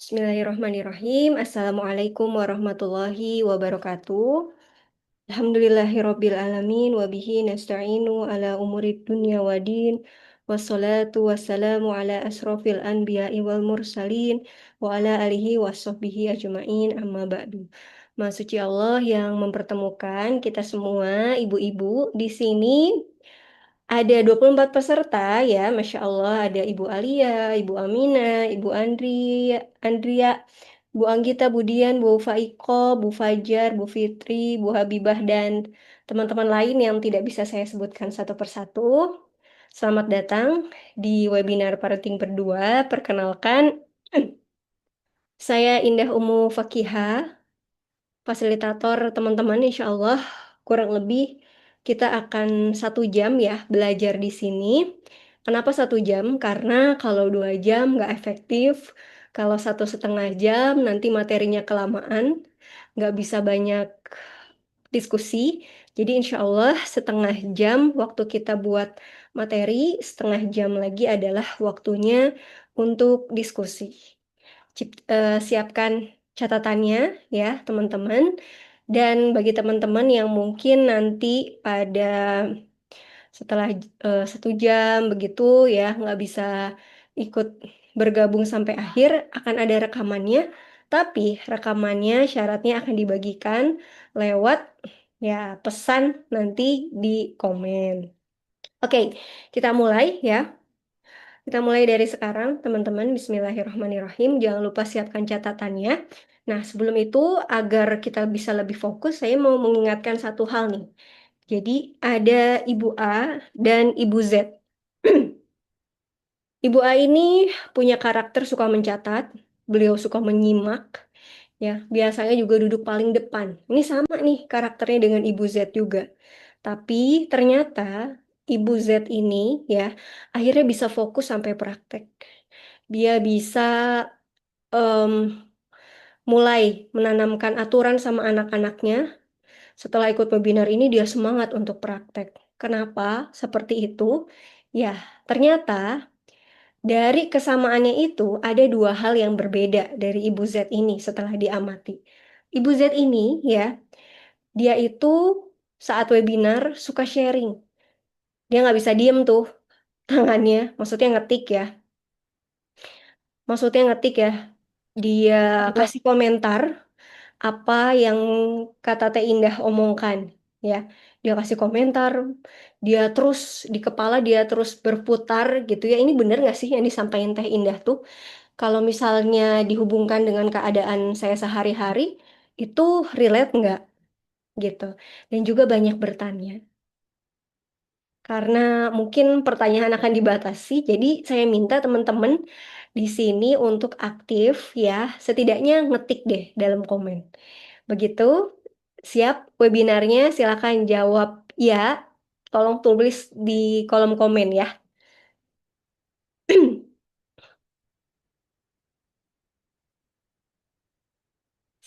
Bismillahirrahmanirrahim. Assalamualaikum warahmatullahi wabarakatuh. Alhamdulillahirabbil alamin wa bihi nasta'inu ala umurid dunya waddin. Wassalatu wassalamu ala asrofil anbiya'i wal mursalin wa ala alihi washabbihi ajma'in amma ba'du. Maha suci Allah yang mempertemukan kita semua ibu-ibu di sini. Ada 24 peserta ya, Masya Allah. Ada Ibu Alia, Ibu Amina, Ibu Andria, Bu Anggita, Bu Dian, Bu Faiko, Bu Fajar, Bu Fitri, Bu Habibah, dan teman-teman lain yang tidak bisa saya sebutkan satu persatu. Selamat datang di webinar Parenting Berdua. Perkenalkan, saya Indah Umu Fakihah, fasilitator teman-teman. Insya Allah kurang lebih kita akan 1 jam ya belajar di sini. Kenapa 1 jam? Karena kalau 2 jam nggak efektif. Kalau 1,5 jam nanti materinya kelamaan, nggak bisa banyak diskusi. Jadi insya Allah 1/2 jam waktu kita buat materi, 1/2 jam lagi adalah waktunya untuk diskusi. Siapkan catatannya ya teman-teman. Dan bagi teman-teman yang mungkin nanti pada setelah 1 jam begitu ya nggak bisa ikut bergabung sampai akhir, akan ada rekamannya. Tapi rekamannya syaratnya akan dibagikan lewat ya pesan nanti di komen. Oke, kita mulai ya. Kita mulai dari sekarang, teman-teman. Bismillahirrahmanirrahim. Jangan lupa siapkan catatannya. Nah, sebelum itu, agar kita bisa lebih fokus, saya mau mengingatkan satu hal nih. Jadi, ada Ibu A dan Ibu Z. Ibu A ini punya karakter suka mencatat, beliau suka menyimak, ya. Biasanya juga duduk paling depan. Ini sama nih karakternya dengan Ibu Z juga. Tapi ternyata Ibu Z ini ya akhirnya bisa fokus sampai praktek. Dia bisa em, mulai menanamkan aturan sama anak-anaknya. Setelah ikut webinar ini dia semangat untuk praktek. Kenapa seperti itu? Ya, ternyata dari kesamaannya itu ada 2 hal yang berbeda dari Ibu Z ini setelah diamati. Ibu Z ini ya, dia itu saat webinar suka sharing. Dia nggak bisa diem tuh tangannya, maksudnya ngetik ya. Maksudnya ngetik ya. Dia Iya. kasih komentar apa yang kata Teh Indah omongkan ya. Dia kasih komentar, dia terus di kepala dia terus berputar gitu ya. Ini bener nggak sih yang disampaikan Teh Indah tuh? Kalau misalnya dihubungkan dengan keadaan saya sehari-hari, itu relate nggak gitu. Dan juga banyak bertanya. Karena mungkin pertanyaan akan dibatasi, jadi saya minta teman-teman di sini untuk aktif ya, setidaknya ngetik deh dalam komen. Begitu, siap webinarnya, silakan jawab ya, tolong tulis di kolom komen ya.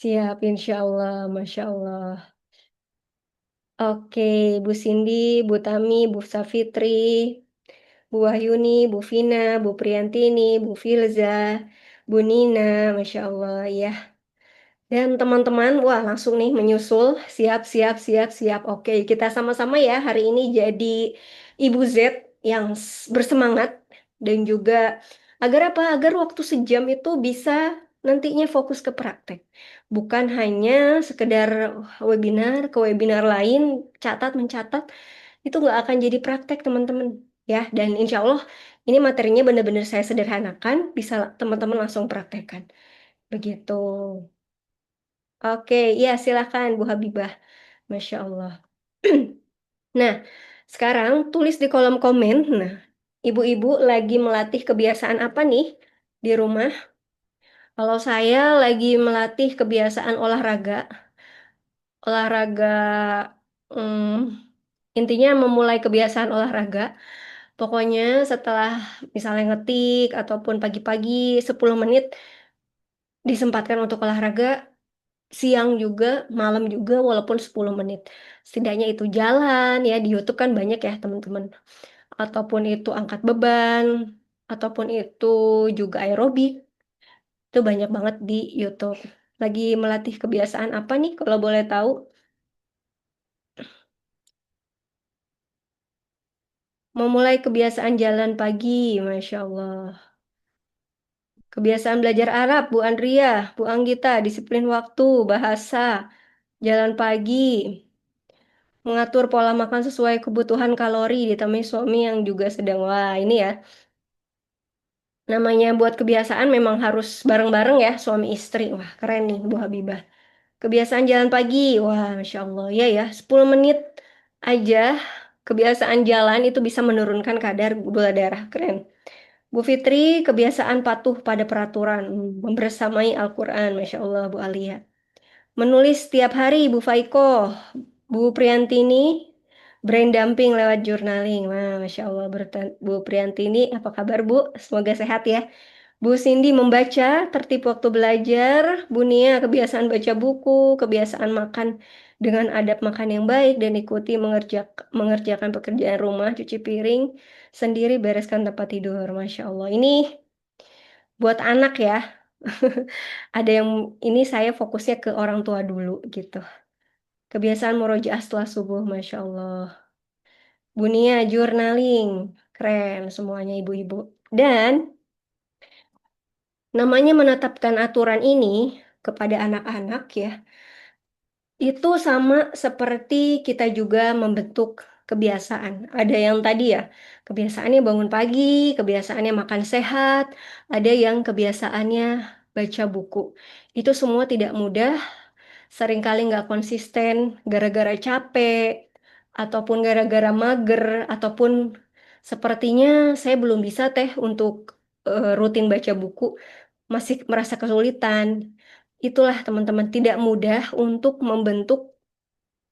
Siap, insya Allah, Masya Allah. Oke, Bu Cindy, Bu Tami, Bu Safitri, Bu Wahyuni, Bu Vina, Bu Priantini, Bu Filza, Bu Nina, Masya Allah ya. Dan teman-teman, wah langsung nih menyusul, siap, siap, siap, siap. Oke, kita sama-sama ya hari ini jadi Ibu Z yang bersemangat dan juga agar apa? Agar waktu 1 jam itu bisa nantinya fokus ke praktek. Bukan hanya sekedar webinar ke webinar lain, catat, mencatat, itu nggak akan jadi praktek teman-teman. Ya, dan insya Allah ini materinya benar-benar saya sederhanakan, bisa teman-teman langsung praktekkan. Begitu. Oke, ya silakan Bu Habibah. Masya Allah. Nah, sekarang tulis di kolom komen. Nah, ibu-ibu lagi melatih kebiasaan apa nih di rumah? Kalau saya lagi melatih kebiasaan olahraga. Olahraga, intinya memulai kebiasaan olahraga. Pokoknya setelah misalnya ngetik ataupun pagi-pagi 10 menit disempatkan untuk olahraga. Siang juga, malam juga, walaupun 10 menit. Setidaknya itu jalan, ya di YouTube kan banyak ya teman-teman. Ataupun itu angkat beban, ataupun itu juga aerobik. Itu banyak banget di YouTube. Lagi melatih kebiasaan apa nih kalau boleh tahu? Memulai kebiasaan jalan pagi, Masya Allah. Kebiasaan belajar Arab, Bu Andria, Bu Anggita, disiplin waktu, bahasa, jalan pagi, mengatur pola makan sesuai kebutuhan kalori, ditemani suami yang juga sedang, wah ini ya, namanya buat kebiasaan memang harus bareng-bareng ya, suami istri. Wah keren nih Bu Habibah. Kebiasaan jalan pagi, wah Masya Allah, ya ya, 10 menit aja kebiasaan jalan itu bisa menurunkan kadar gula darah, keren. Bu Fitri, kebiasaan patuh pada peraturan, membersamai Al-Quran, Masya Allah, Bu Alia. Menulis setiap hari, Bu Faiko. Bu Priantini, brain dumping lewat journaling. Wah, Masya Allah, Bu Priantini, apa kabar, Bu? Semoga sehat ya. Bu Cindy membaca, tertib waktu belajar. Bu Nia, kebiasaan baca buku, kebiasaan makan dengan adab makan yang baik, dan ikuti mengerjakan pekerjaan rumah, cuci piring, sendiri bereskan tempat tidur. Masya Allah. Ini buat anak ya. Ada yang ini saya fokusnya ke orang tua dulu gitu. Kebiasaan murojaah setelah subuh, Masya Allah. Bunia, journaling. Keren semuanya ibu-ibu. Dan namanya menetapkan aturan ini kepada anak-anak ya, itu sama seperti kita juga membentuk kebiasaan. Ada yang tadi ya, kebiasaannya bangun pagi, kebiasaannya makan sehat, ada yang kebiasaannya baca buku. Itu semua tidak mudah, seringkali nggak konsisten, gara-gara capek, ataupun gara-gara mager, ataupun sepertinya saya belum bisa teh untuk rutin baca buku, masih merasa kesulitan. Itulah teman-teman tidak mudah untuk membentuk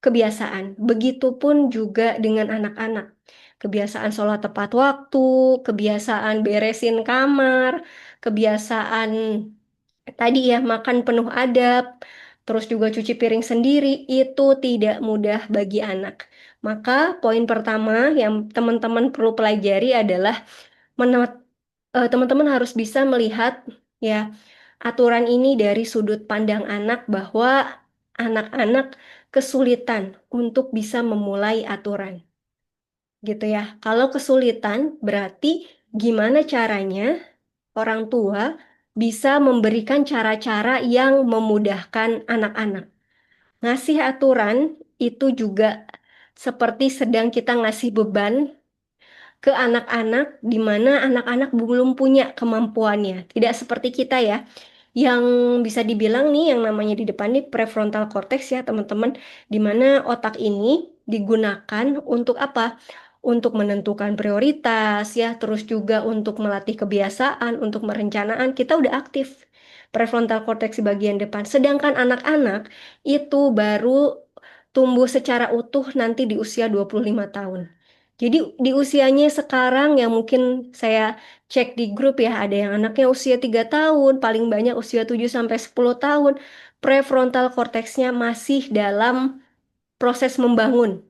kebiasaan. Begitupun juga dengan anak-anak. Kebiasaan sholat tepat waktu, kebiasaan beresin kamar, kebiasaan tadi ya makan penuh adab, terus juga cuci piring sendiri, itu tidak mudah bagi anak. Maka poin pertama yang teman-teman perlu pelajari adalah teman-teman harus bisa melihat ya aturan ini dari sudut pandang anak bahwa anak-anak kesulitan untuk bisa memulai aturan gitu ya. Kalau kesulitan berarti gimana caranya orang tua bisa memberikan cara-cara yang memudahkan anak-anak. Ngasih aturan itu juga seperti sedang kita ngasih beban ke anak-anak di mana anak-anak belum punya kemampuannya. Tidak seperti kita ya, yang bisa dibilang nih yang namanya di depan nih prefrontal cortex ya teman-teman, di mana otak ini digunakan untuk apa? Untuk menentukan prioritas ya, terus juga untuk melatih kebiasaan, untuk merencanaan, kita udah aktif prefrontal cortex di bagian depan. Sedangkan anak-anak itu baru tumbuh secara utuh nanti di usia 25 tahun. Jadi di usianya sekarang yang mungkin saya cek di grup ya, ada yang anaknya usia 3 tahun, paling banyak usia 7 sampai 10 tahun. Prefrontal korteksnya masih dalam proses membangun.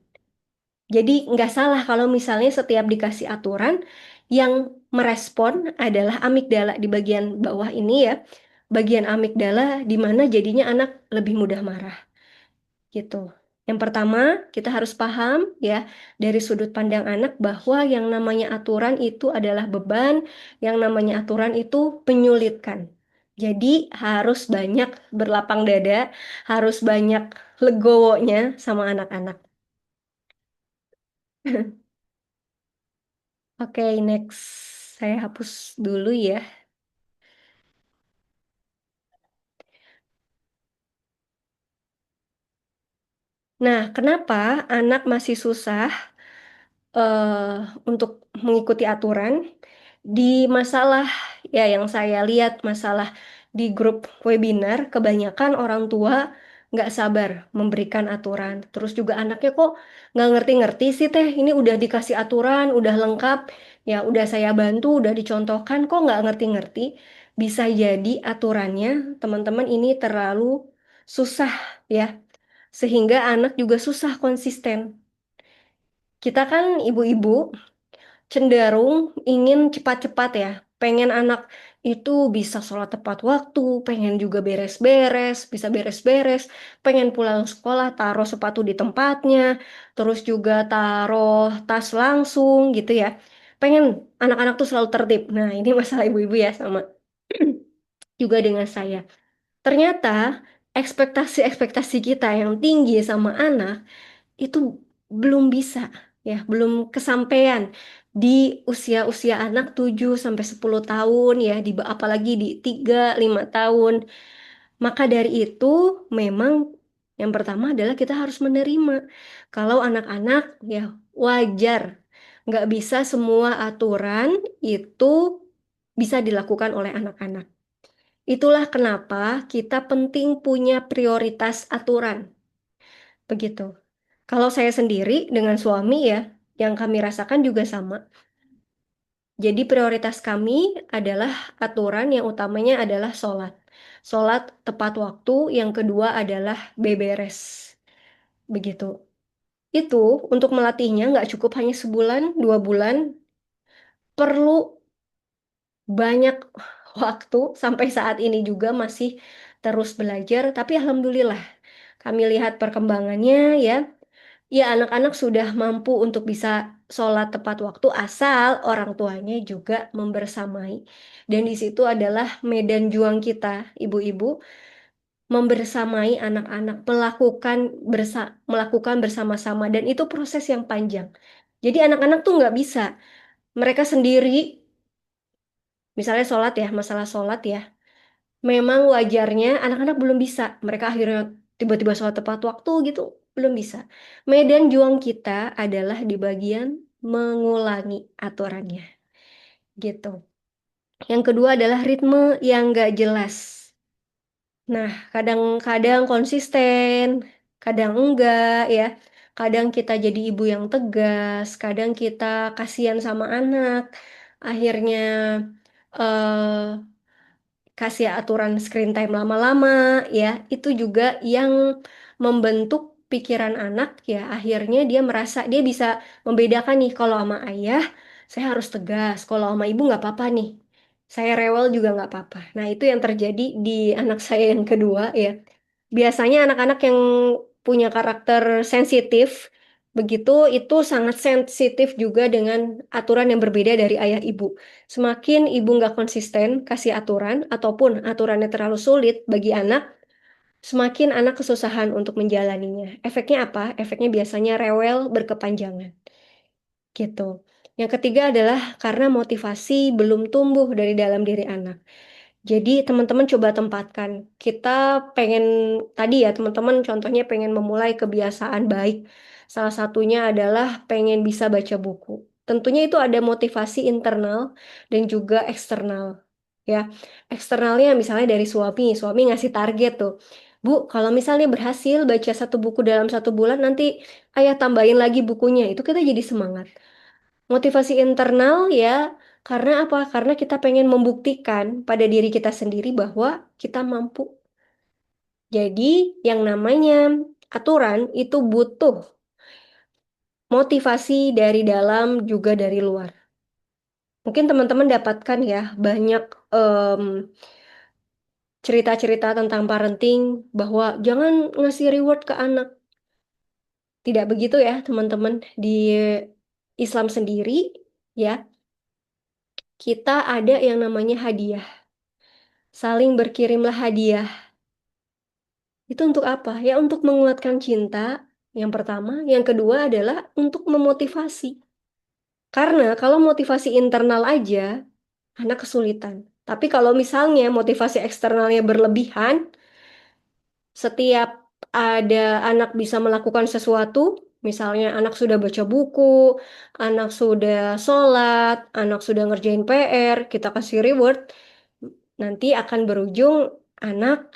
Jadi nggak salah kalau misalnya setiap dikasih aturan, yang merespon adalah amigdala di bagian bawah ini ya. Bagian amigdala di mana jadinya anak lebih mudah marah gitu. Yang pertama, kita harus paham ya dari sudut pandang anak bahwa yang namanya aturan itu adalah beban, yang namanya aturan itu menyulitkan. Jadi harus banyak berlapang dada, harus banyak legowonya sama anak-anak. Oke, next. Saya hapus dulu ya. Nah, kenapa anak masih susah untuk mengikuti aturan? Di masalah ya yang saya lihat masalah di grup webinar, kebanyakan orang tua nggak sabar memberikan aturan. Terus juga anaknya kok nggak ngerti-ngerti sih teh, ini udah dikasih aturan, udah lengkap, ya udah saya bantu, udah dicontohkan, kok nggak ngerti-ngerti. Bisa jadi aturannya teman-teman ini terlalu susah ya, sehingga anak juga susah konsisten. Kita kan ibu-ibu cenderung ingin cepat-cepat ya. Pengen anak itu bisa sholat tepat waktu, pengen juga beres-beres, bisa beres-beres, pengen pulang sekolah taruh sepatu di tempatnya, terus juga taruh tas langsung gitu ya. Pengen anak-anak tuh selalu tertib. Nah, ini masalah ibu-ibu ya sama juga dengan saya. Ternyata ekspektasi-ekspektasi kita yang tinggi sama anak itu belum bisa ya, belum kesampaian di usia-usia anak 7 sampai 10 tahun ya, apalagi di 3 5 tahun. Maka dari itu memang yang pertama adalah kita harus menerima kalau anak-anak ya wajar nggak bisa semua aturan itu bisa dilakukan oleh anak-anak. Itulah kenapa kita penting punya prioritas aturan. Begitu. Kalau saya sendiri dengan suami ya, yang kami rasakan juga sama. Jadi prioritas kami adalah aturan yang utamanya adalah sholat. Sholat tepat waktu, yang kedua adalah beberes. Begitu. Itu untuk melatihnya nggak cukup hanya sebulan, 2 bulan. Perlu banyak waktu sampai saat ini juga masih terus belajar. Tapi alhamdulillah kami lihat perkembangannya ya. Ya, anak-anak sudah mampu untuk bisa sholat tepat waktu asal orang tuanya juga membersamai. Dan di situ adalah medan juang kita, ibu-ibu, membersamai anak-anak, melakukan bersama-sama. Dan itu proses yang panjang. Jadi anak-anak tuh nggak bisa. Mereka sendiri, misalnya sholat ya, masalah sholat ya. Memang wajarnya anak-anak belum bisa. Mereka akhirnya tiba-tiba sholat tepat waktu gitu, belum bisa. Medan juang kita adalah di bagian mengulangi aturannya, gitu. Yang kedua adalah ritme yang gak jelas. Nah, kadang-kadang konsisten, kadang enggak ya. Kadang kita jadi ibu yang tegas, kadang kita kasihan sama anak. Akhirnya eh kasih aturan screen time lama-lama ya itu juga yang membentuk pikiran anak ya akhirnya dia merasa dia bisa membedakan nih kalau sama ayah saya harus tegas kalau sama ibu nggak apa-apa nih saya rewel juga nggak apa-apa nah itu yang terjadi di anak saya yang kedua ya biasanya anak-anak yang punya karakter sensitif begitu itu sangat sensitif juga dengan aturan yang berbeda dari ayah ibu. Semakin ibu nggak konsisten kasih aturan ataupun aturannya terlalu sulit bagi anak, semakin anak kesusahan untuk menjalaninya. Efeknya apa? Efeknya biasanya rewel berkepanjangan. Gitu. Yang ketiga adalah karena motivasi belum tumbuh dari dalam diri anak. Jadi teman-teman coba tempatkan. Kita pengen tadi ya teman-teman contohnya pengen memulai kebiasaan baik. Salah satunya adalah pengen bisa baca buku. Tentunya itu ada motivasi internal dan juga eksternal. Ya, eksternalnya misalnya dari suami, suami ngasih target tuh. Bu, kalau misalnya berhasil baca satu buku dalam 1 bulan, nanti ayah tambahin lagi bukunya. Itu kita jadi semangat. Motivasi internal ya, karena apa? Karena kita pengen membuktikan pada diri kita sendiri bahwa kita mampu. Jadi, yang namanya aturan itu butuh motivasi dari dalam juga dari luar. Mungkin teman-teman dapatkan ya banyak em, cerita-cerita tentang parenting bahwa jangan ngasih reward ke anak. Tidak begitu ya, teman-teman. Di Islam sendiri ya, kita ada yang namanya hadiah. Saling berkirimlah hadiah. Itu untuk apa? Ya untuk menguatkan cinta, yang pertama. Yang kedua adalah untuk memotivasi. Karena kalau motivasi internal aja, anak kesulitan. Tapi kalau misalnya motivasi eksternalnya berlebihan, setiap ada anak bisa melakukan sesuatu, misalnya anak sudah baca buku, anak sudah sholat, anak sudah ngerjain PR, kita kasih reward, nanti akan berujung anak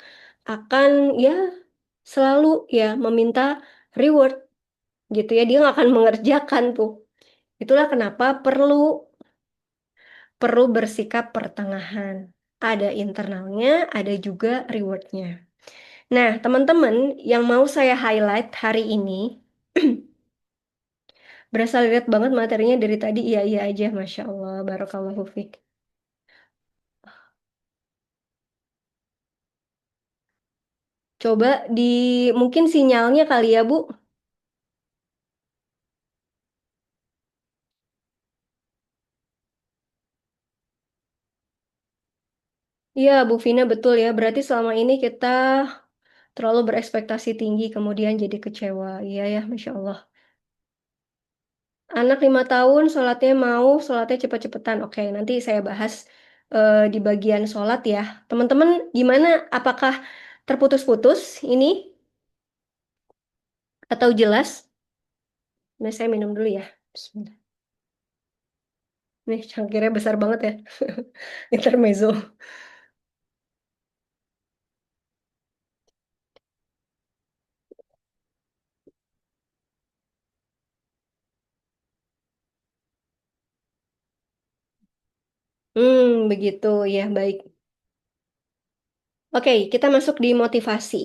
akan ya selalu ya meminta reward gitu ya dia nggak akan mengerjakan tuh itulah kenapa perlu perlu bersikap pertengahan ada internalnya ada juga rewardnya nah teman-teman yang mau saya highlight hari ini berasa lihat banget materinya dari tadi iya iya aja Masya Allah Barakallahu Fik Coba di mungkin sinyalnya kali ya, Bu. Iya, Bu Vina betul ya. Berarti selama ini kita terlalu berekspektasi tinggi, kemudian jadi kecewa. Iya ya, Masya Allah. Anak 5 tahun, sholatnya mau, sholatnya cepet-cepetan. Oke, nanti saya bahas di bagian sholat ya. Teman-teman, gimana? Apakah terputus-putus ini atau jelas? Nah, saya minum dulu ya. Bismillah. Nih, cangkirnya besar banget ya. Intermezzo. Begitu ya, baik. Oke, kita masuk di motivasi.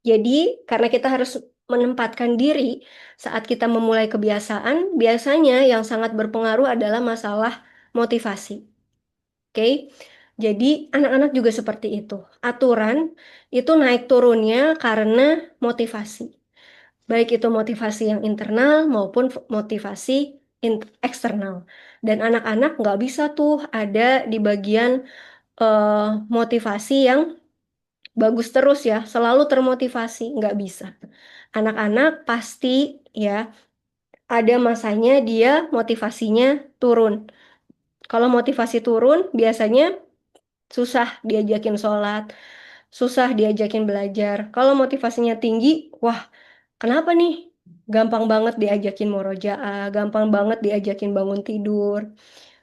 Jadi, karena kita harus menempatkan diri saat kita memulai kebiasaan, biasanya yang sangat berpengaruh adalah masalah motivasi. Oke, jadi anak-anak juga seperti itu. Aturan itu naik turunnya karena motivasi. Baik itu motivasi yang internal maupun motivasi eksternal. Dan anak-anak nggak bisa tuh ada di bagian eh, motivasi yang bagus terus ya, selalu termotivasi, nggak bisa. Anak-anak pasti ya ada masanya dia motivasinya turun. Kalau motivasi turun, biasanya susah diajakin sholat, susah diajakin belajar. Kalau motivasinya tinggi, wah, kenapa nih? Gampang banget diajakin murojaah, gampang banget diajakin bangun tidur,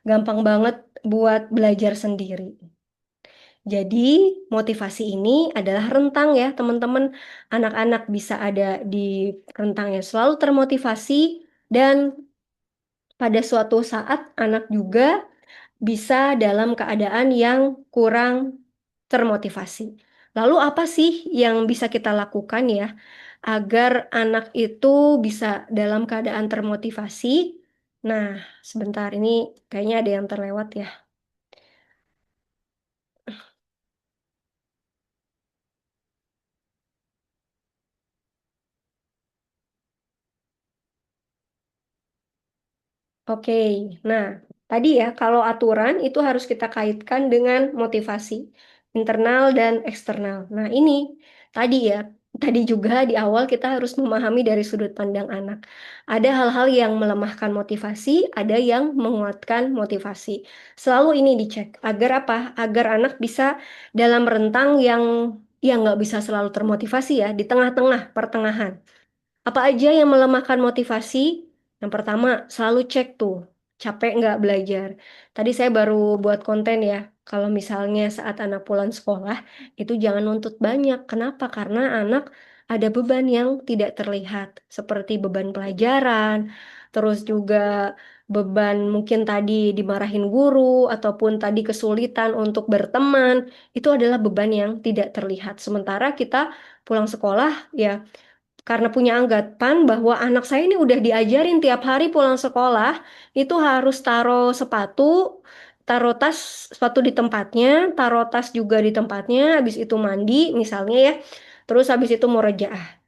gampang banget buat belajar sendiri. Jadi, motivasi ini adalah rentang ya, teman-teman. Anak-anak bisa ada di rentang yang selalu termotivasi dan pada suatu saat anak juga bisa dalam keadaan yang kurang termotivasi. Lalu apa sih yang bisa kita lakukan ya agar anak itu bisa dalam keadaan termotivasi? Nah, sebentar ini kayaknya ada yang terlewat ya. Oke, nah tadi ya kalau aturan itu harus kita kaitkan dengan motivasi internal dan eksternal. Nah ini tadi ya, tadi juga di awal kita harus memahami dari sudut pandang anak. Ada hal-hal yang melemahkan motivasi, ada yang menguatkan motivasi. Selalu ini dicek agar apa? Agar anak bisa dalam rentang yang nggak bisa selalu termotivasi ya, di tengah-tengah, pertengahan. Apa aja yang melemahkan motivasi? Yang pertama, selalu cek tuh, capek nggak belajar. Tadi saya baru buat konten ya, kalau misalnya saat anak pulang sekolah, itu jangan nuntut banyak. Kenapa? Karena anak ada beban yang tidak terlihat, seperti beban pelajaran, terus juga beban mungkin tadi dimarahin guru, ataupun tadi kesulitan untuk berteman, itu adalah beban yang tidak terlihat. Sementara kita pulang sekolah, ya karena punya anggapan bahwa anak saya ini udah diajarin tiap hari pulang sekolah itu harus taruh sepatu, taruh tas sepatu di tempatnya, taruh tas juga di tempatnya, habis itu mandi misalnya ya, terus habis itu murojaah.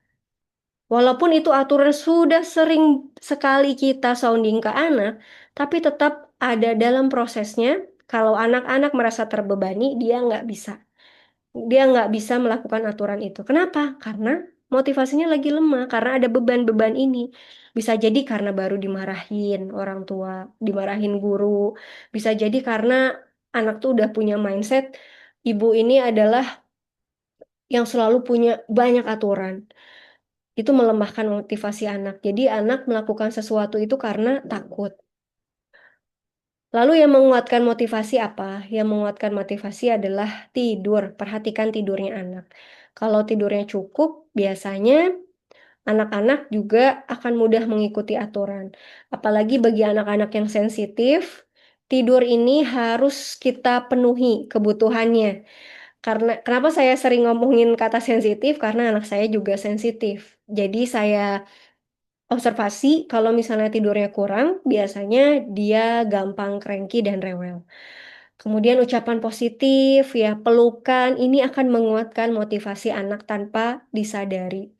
Walaupun itu aturan sudah sering sekali kita sounding ke anak, tapi tetap ada dalam prosesnya. Kalau anak-anak merasa terbebani, dia nggak bisa. Dia nggak bisa melakukan aturan itu. Kenapa? Karena motivasinya lagi lemah, karena ada beban-beban ini. Bisa jadi karena baru dimarahin orang tua, dimarahin guru. Bisa jadi karena anak tuh udah punya mindset, ibu ini adalah yang selalu punya banyak aturan. Itu melemahkan motivasi anak. Jadi anak melakukan sesuatu itu karena takut. Lalu yang menguatkan motivasi apa? Yang menguatkan motivasi adalah tidur. Perhatikan tidurnya anak. Kalau tidurnya cukup, biasanya anak-anak juga akan mudah mengikuti aturan. Apalagi bagi anak-anak yang sensitif, tidur ini harus kita penuhi kebutuhannya. Karena kenapa saya sering ngomongin kata sensitif? Karena anak saya juga sensitif. Jadi saya observasi kalau misalnya tidurnya kurang, biasanya dia gampang cranky dan rewel. Kemudian ucapan positif, ya, pelukan, ini akan menguatkan motivasi anak tanpa disadari.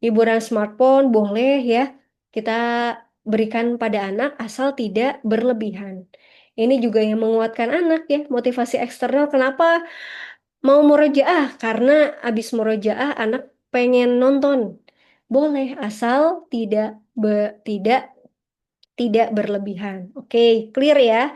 Hiburan smartphone boleh ya kita berikan pada anak asal tidak berlebihan. Ini juga yang menguatkan anak ya, motivasi eksternal. Kenapa mau murojaah? Karena habis murojaah anak pengen nonton. Boleh asal tidak berlebihan. Oke, clear ya.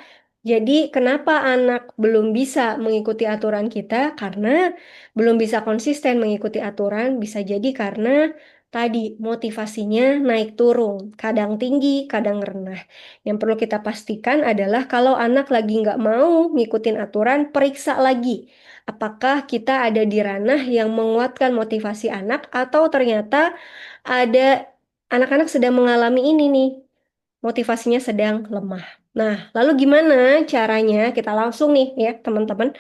Jadi kenapa anak belum bisa mengikuti aturan kita? Karena belum bisa konsisten mengikuti aturan, bisa jadi karena tadi motivasinya naik turun, kadang tinggi, kadang rendah. Yang perlu kita pastikan adalah kalau anak lagi nggak mau ngikutin aturan, periksa lagi. Apakah kita ada di ranah yang menguatkan motivasi anak atau ternyata ada anak-anak sedang mengalami ini nih, motivasinya sedang lemah. Nah, lalu gimana caranya? Kita langsung nih ya, teman-teman,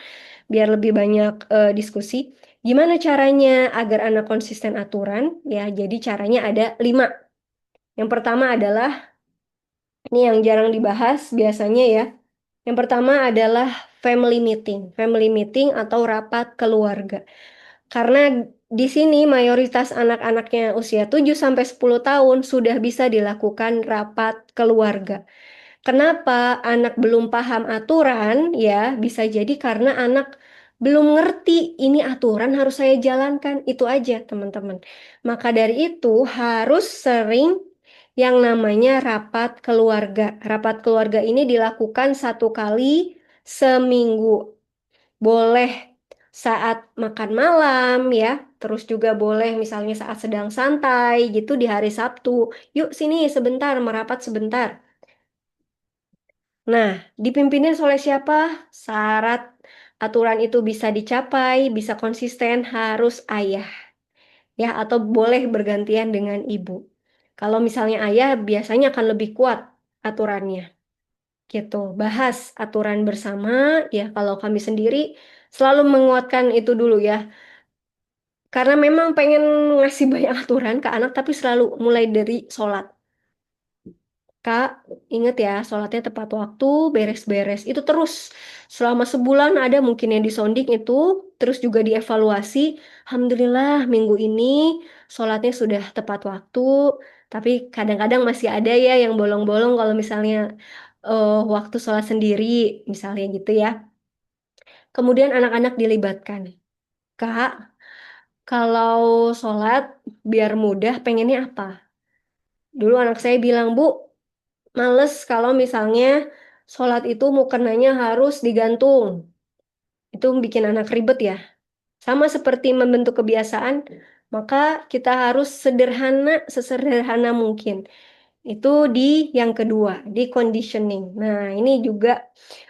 biar lebih banyak diskusi. Gimana caranya agar anak konsisten aturan? Ya, jadi caranya ada 5. Yang pertama adalah, ini yang jarang dibahas biasanya ya. Yang pertama adalah family meeting. Family meeting atau rapat keluarga. Karena di sini mayoritas anak-anaknya usia 7 sampai 10 tahun sudah bisa dilakukan rapat keluarga. Kenapa anak belum paham aturan? Ya, bisa jadi karena anak belum ngerti ini aturan harus saya jalankan. Itu aja, teman-teman. Maka dari itu harus sering yang namanya rapat keluarga. Rapat keluarga ini dilakukan 1 kali seminggu. Boleh saat makan malam ya, terus juga boleh misalnya saat sedang santai gitu di hari Sabtu. Yuk sini sebentar, merapat sebentar. Nah, dipimpinnya oleh siapa? Syarat aturan itu bisa dicapai, bisa konsisten, harus ayah. Ya, atau boleh bergantian dengan ibu. Kalau misalnya ayah, biasanya akan lebih kuat aturannya. Gitu. Bahas aturan bersama, ya kalau kami sendiri selalu menguatkan itu dulu ya. Karena memang pengen ngasih banyak aturan ke anak, tapi selalu mulai dari sholat. Kak, inget ya, sholatnya tepat waktu, beres-beres. Itu terus selama sebulan ada mungkin yang disonding itu, terus juga dievaluasi. Alhamdulillah minggu ini sholatnya sudah tepat waktu, tapi kadang-kadang masih ada ya yang bolong-bolong kalau misalnya waktu sholat sendiri, misalnya gitu ya. Kemudian anak-anak dilibatkan. Kak, kalau sholat biar mudah pengennya apa? Dulu anak saya bilang, Bu, males kalau misalnya sholat itu mukenanya harus digantung. Itu bikin anak ribet ya. Sama seperti membentuk kebiasaan, maka kita harus sederhana, sesederhana mungkin. Itu di yang kedua, di conditioning. Nah, ini juga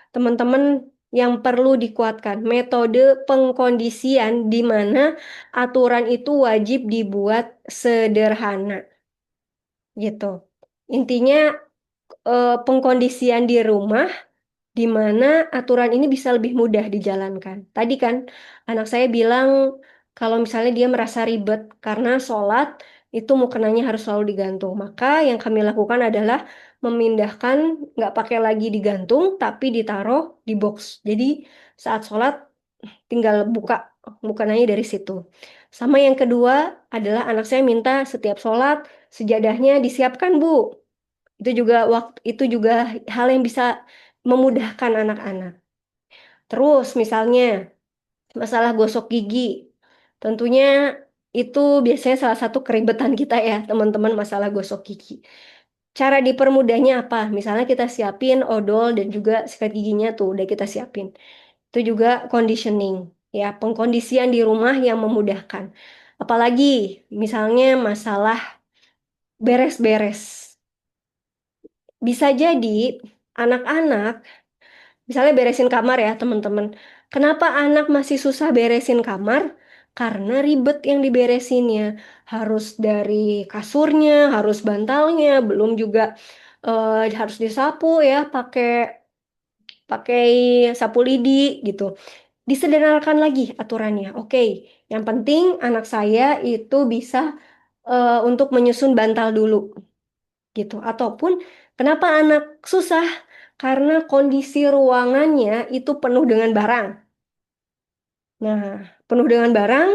teman-teman yang perlu dikuatkan. Metode pengkondisian di mana aturan itu wajib dibuat sederhana. Gitu. Intinya pengkondisian di rumah di mana aturan ini bisa lebih mudah dijalankan. Tadi kan anak saya bilang kalau misalnya dia merasa ribet karena sholat itu mukenanya harus selalu digantung. Maka yang kami lakukan adalah memindahkan, nggak pakai lagi digantung tapi ditaruh di box. Jadi saat sholat tinggal buka mukenanya dari situ. Sama yang kedua adalah anak saya minta setiap sholat sejadahnya disiapkan, Bu. Itu juga hal yang bisa memudahkan anak-anak. Terus misalnya masalah gosok gigi. Tentunya itu biasanya salah satu keribetan kita ya, teman-teman, masalah gosok gigi. Cara dipermudahnya apa? Misalnya kita siapin odol dan juga sikat giginya tuh udah kita siapin. Itu juga conditioning, ya, pengkondisian di rumah yang memudahkan. Apalagi misalnya masalah beres-beres. Bisa jadi anak-anak, misalnya beresin kamar ya teman-teman. Kenapa anak masih susah beresin kamar? Karena ribet yang diberesinnya. Harus dari kasurnya, harus bantalnya, belum juga harus disapu ya pakai pakai sapu lidi gitu. Disederhanakan lagi aturannya. Oke, yang penting anak saya itu bisa untuk menyusun bantal dulu gitu. Ataupun kenapa anak susah? karena kondisi ruangannya itu penuh dengan barang. Nah, penuh dengan barang,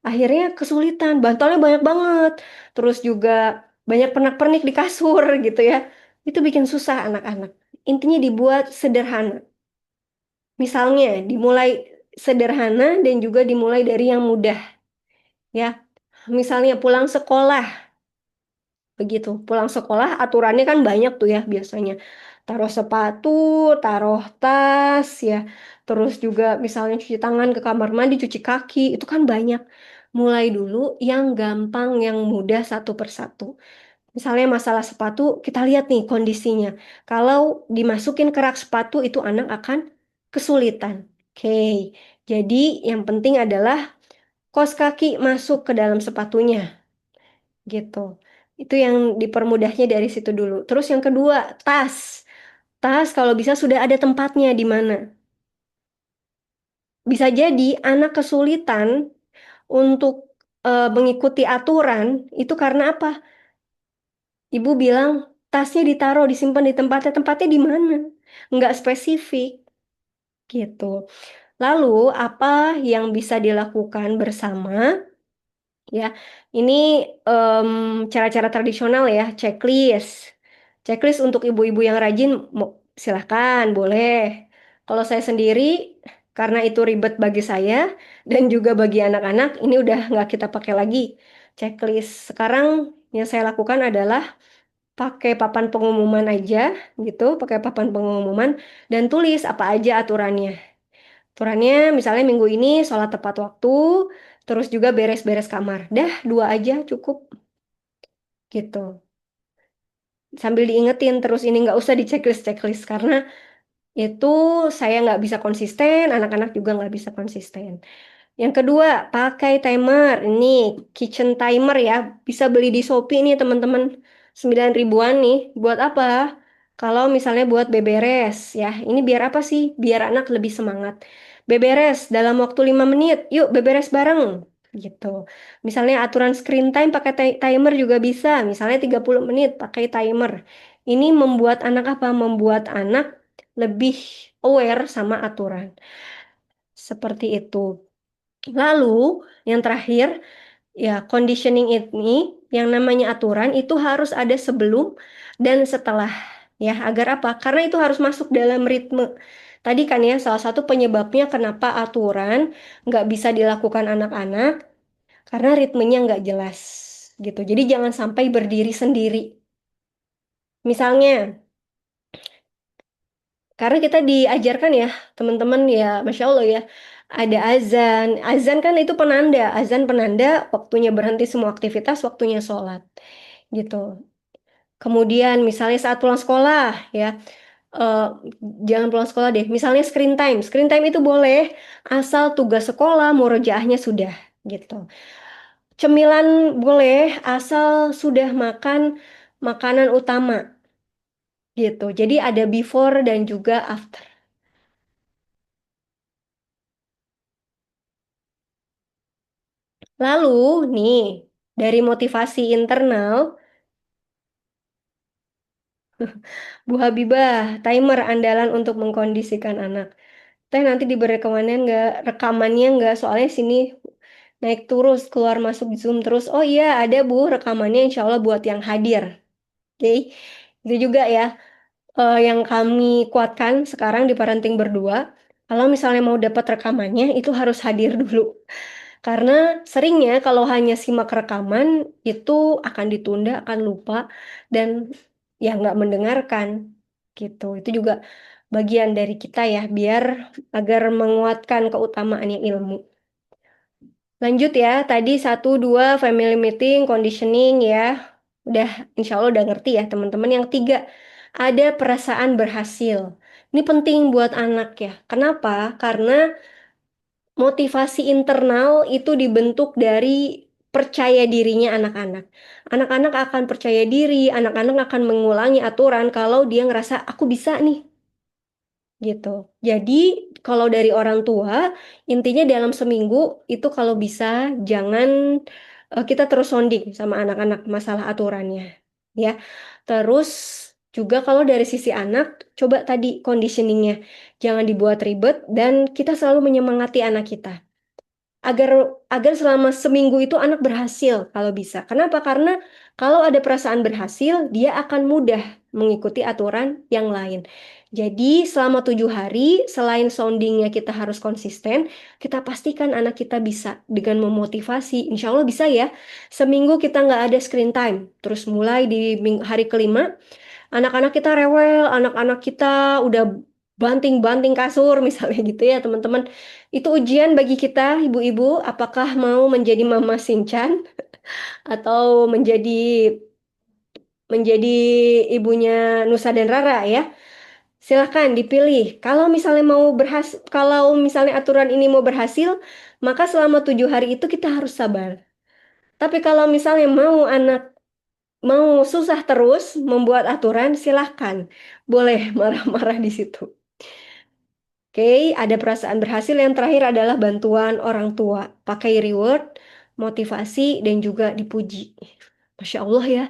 akhirnya kesulitan. Bantalnya banyak banget. Terus juga banyak pernak-pernik di kasur gitu ya. Itu bikin susah anak-anak. Intinya dibuat sederhana. Misalnya, dimulai sederhana dan juga dimulai dari yang mudah ya. Misalnya pulang sekolah, begitu. Pulang sekolah aturannya kan banyak tuh ya biasanya. Taruh sepatu, taruh tas ya. Terus juga misalnya cuci tangan ke kamar mandi, cuci kaki, itu kan banyak. Mulai dulu yang gampang, yang mudah satu persatu. Misalnya masalah sepatu, kita lihat nih kondisinya. Kalau dimasukin ke rak sepatu, itu anak akan kesulitan. Oke, jadi yang penting adalah kos kaki masuk ke dalam sepatunya, gitu. Itu yang dipermudahnya dari situ dulu. Terus yang kedua, tas. Tas kalau bisa sudah ada tempatnya di mana. Bisa jadi anak kesulitan untuk mengikuti aturan itu karena apa? Ibu bilang tasnya ditaruh, disimpan di tempatnya. Tempatnya di mana? Nggak spesifik gitu. Lalu apa yang bisa dilakukan bersama? Ya, ini cara-cara tradisional ya, checklist. Checklist untuk ibu-ibu yang rajin, silahkan, boleh. Kalau saya sendiri, karena itu ribet bagi saya dan juga bagi anak-anak, ini udah nggak kita pakai lagi checklist. Sekarang yang saya lakukan adalah pakai papan pengumuman aja, gitu, pakai papan pengumuman dan tulis apa aja aturannya. Aturannya misalnya minggu ini sholat tepat waktu, terus juga beres-beres kamar. Dah, dua aja cukup gitu. Sambil diingetin terus ini nggak usah di checklist-checklist karena itu saya nggak bisa konsisten, anak-anak juga nggak bisa konsisten. Yang kedua, pakai timer. Ini kitchen timer ya. Bisa beli di Shopee nih teman-teman. 9 ribuan nih. Buat apa? Kalau misalnya buat beberes ya. Ini biar apa sih? Biar anak lebih semangat. Beberes dalam waktu 5 menit. Yuk beberes bareng. Gitu. Misalnya aturan screen time pakai timer juga bisa. Misalnya 30 menit pakai timer. Ini membuat anak apa? Membuat anak lebih aware sama aturan. Seperti itu. Lalu, yang terakhir, ya conditioning ini, yang namanya aturan itu harus ada sebelum dan setelah. Ya, agar apa? Karena itu harus masuk dalam ritme. Tadi kan ya, salah satu penyebabnya kenapa aturan nggak bisa dilakukan anak-anak, karena ritmenya nggak jelas. Gitu. Jadi jangan sampai berdiri sendiri. Misalnya, karena kita diajarkan ya, teman-teman ya, Masya Allah ya, ada azan. Azan kan itu penanda. Azan penanda waktunya berhenti semua aktivitas, waktunya sholat. Gitu. Kemudian misalnya saat pulang sekolah ya, eh, jangan pulang sekolah deh. Misalnya screen time. Screen time itu boleh asal tugas sekolah, murojaahnya sudah. Gitu. Cemilan boleh asal sudah makan makanan utama. Gitu. Jadi ada before dan juga after. Lalu nih, dari motivasi internal, Bu Habibah, timer andalan untuk mengkondisikan anak. Teh nanti diberi rekamannya nggak? Soalnya sini naik terus, keluar masuk Zoom terus. Oh iya, ada Bu rekamannya insya Allah buat yang hadir. Oke, itu juga ya yang kami kuatkan sekarang di parenting berdua. Kalau misalnya mau dapat rekamannya, itu harus hadir dulu. Karena seringnya kalau hanya simak rekaman itu akan ditunda, akan lupa dan ya nggak mendengarkan gitu. Itu juga bagian dari kita ya, biar agar menguatkan keutamaannya ilmu. Lanjut ya, tadi satu, dua, family meeting, conditioning ya. Udah, insya Allah udah ngerti ya teman-teman. Yang tiga, ada perasaan berhasil. Ini penting buat anak ya. Kenapa? Karena motivasi internal itu dibentuk dari percaya dirinya anak-anak. Anak-anak akan percaya diri, anak-anak akan mengulangi aturan kalau dia ngerasa aku bisa nih, gitu. Jadi kalau dari orang tua, intinya dalam seminggu itu kalau bisa jangan kita terus sounding sama anak-anak masalah aturannya, ya. Terus Juga kalau dari sisi anak, coba tadi conditioningnya jangan dibuat ribet dan kita selalu menyemangati anak kita agar agar selama seminggu itu anak berhasil kalau bisa. Kenapa? Karena kalau ada perasaan berhasil, dia akan mudah mengikuti aturan yang lain. Jadi selama 7 hari, selain soundingnya kita harus konsisten, kita pastikan anak kita bisa dengan memotivasi. Insya Allah bisa ya. Seminggu kita nggak ada screen time. Terus mulai di hari kelima, anak-anak kita rewel, anak-anak kita udah banting-banting kasur misalnya gitu ya teman-teman. Itu ujian bagi kita ibu-ibu, apakah mau menjadi Mama Sinchan atau menjadi ibunya Nusa dan Rara ya. Silahkan dipilih. Kalau misalnya aturan ini mau berhasil, maka selama 7 hari itu kita harus sabar. Tapi kalau misalnya mau susah terus membuat aturan, silahkan. Boleh marah-marah di situ. Oke, ada perasaan berhasil. Yang terakhir adalah bantuan orang tua. Pakai reward, motivasi, dan juga dipuji. Masya Allah ya,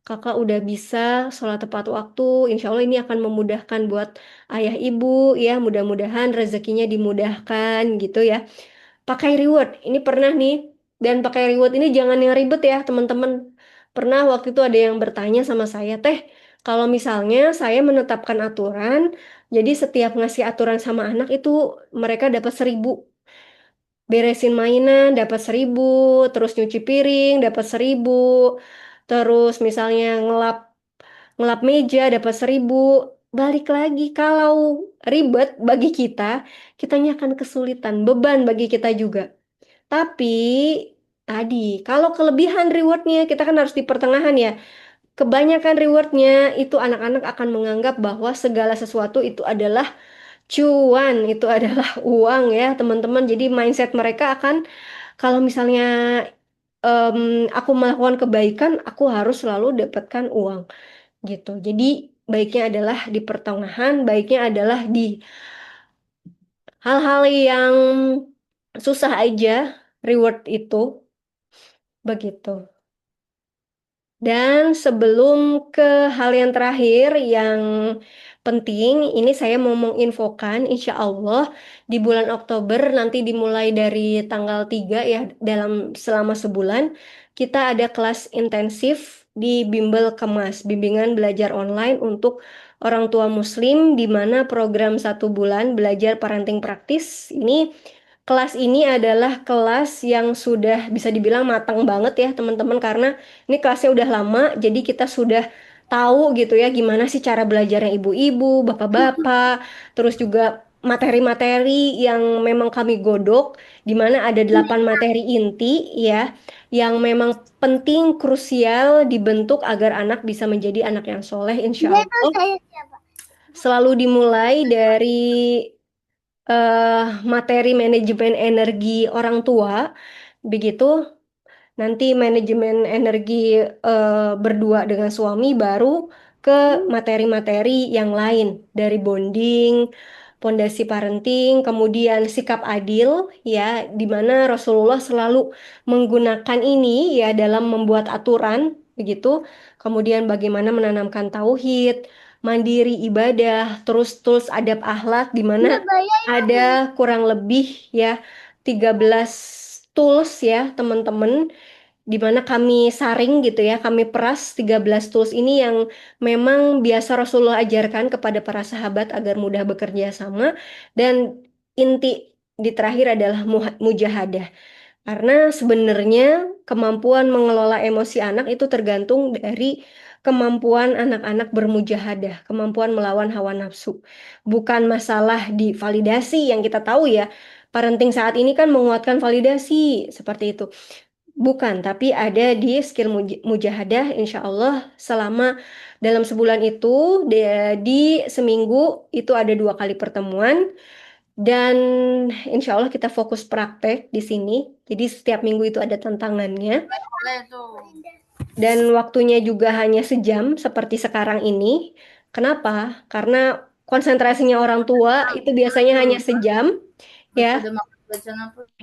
kakak udah bisa sholat tepat waktu. Insya Allah ini akan memudahkan buat ayah ibu ya. Mudah-mudahan rezekinya dimudahkan gitu ya. Pakai reward, ini pernah nih. Dan pakai reward ini jangan yang ribet ya teman-teman. Pernah waktu itu ada yang bertanya sama saya, Teh, kalau misalnya saya menetapkan aturan, jadi setiap ngasih aturan sama anak itu mereka dapat 1.000. Beresin mainan dapat 1.000, terus nyuci piring dapat 1.000, terus misalnya ngelap ngelap meja dapat 1.000. Balik lagi, kalau ribet bagi kita, kitanya akan kesulitan, beban bagi kita juga. Tapi tadi, kalau kelebihan rewardnya, kita kan harus di pertengahan ya. Kebanyakan rewardnya itu anak-anak akan menganggap bahwa segala sesuatu itu adalah cuan, itu adalah uang ya teman-teman. Jadi mindset mereka akan kalau misalnya aku melakukan kebaikan, aku harus selalu dapatkan uang gitu. Jadi baiknya adalah di pertengahan, baiknya adalah di hal-hal yang susah aja reward itu begitu. Dan sebelum ke hal yang terakhir yang penting, ini saya mau menginfokan, insya Allah di bulan Oktober nanti dimulai dari tanggal 3 ya, selama sebulan, kita ada kelas intensif di Bimbel Kemas, bimbingan belajar online untuk orang tua Muslim, di mana program 1 bulan belajar parenting praktis ini. Kelas ini adalah kelas yang sudah bisa dibilang matang banget ya teman-teman, karena ini kelasnya udah lama, jadi kita sudah tahu gitu ya gimana sih cara belajarnya ibu-ibu, bapak-bapak, terus juga materi-materi yang memang kami godok, di mana ada 8 materi inti ya, yang memang penting, krusial dibentuk agar anak bisa menjadi anak yang soleh insya Allah. Selalu dimulai dari eh, materi manajemen energi orang tua, begitu. Nanti manajemen energi berdua dengan suami, baru ke materi-materi yang lain dari bonding, pondasi parenting, kemudian sikap adil ya, di mana Rasulullah selalu menggunakan ini ya dalam membuat aturan begitu. Kemudian bagaimana menanamkan tauhid, mandiri ibadah, terus tools adab akhlak, di mana ada kurang lebih ya 13 tools ya teman-teman, di mana kami saring gitu ya, kami peras 13 tools ini yang memang biasa Rasulullah ajarkan kepada para sahabat agar mudah bekerja sama, dan inti di terakhir adalah mujahadah. Karena sebenarnya kemampuan mengelola emosi anak itu tergantung dari kemampuan anak-anak bermujahadah, kemampuan melawan hawa nafsu. Bukan masalah di validasi yang kita tahu ya, parenting saat ini kan menguatkan validasi seperti itu. Bukan, tapi ada di skill mujahadah, insya Allah selama dalam sebulan itu, di seminggu itu ada 2 kali pertemuan, dan insya Allah kita fokus praktek di sini. Jadi setiap minggu itu ada tantangannya, dan waktunya juga hanya sejam seperti sekarang ini. Kenapa? Karena konsentrasinya orang tua itu biasanya hanya sejam, ya.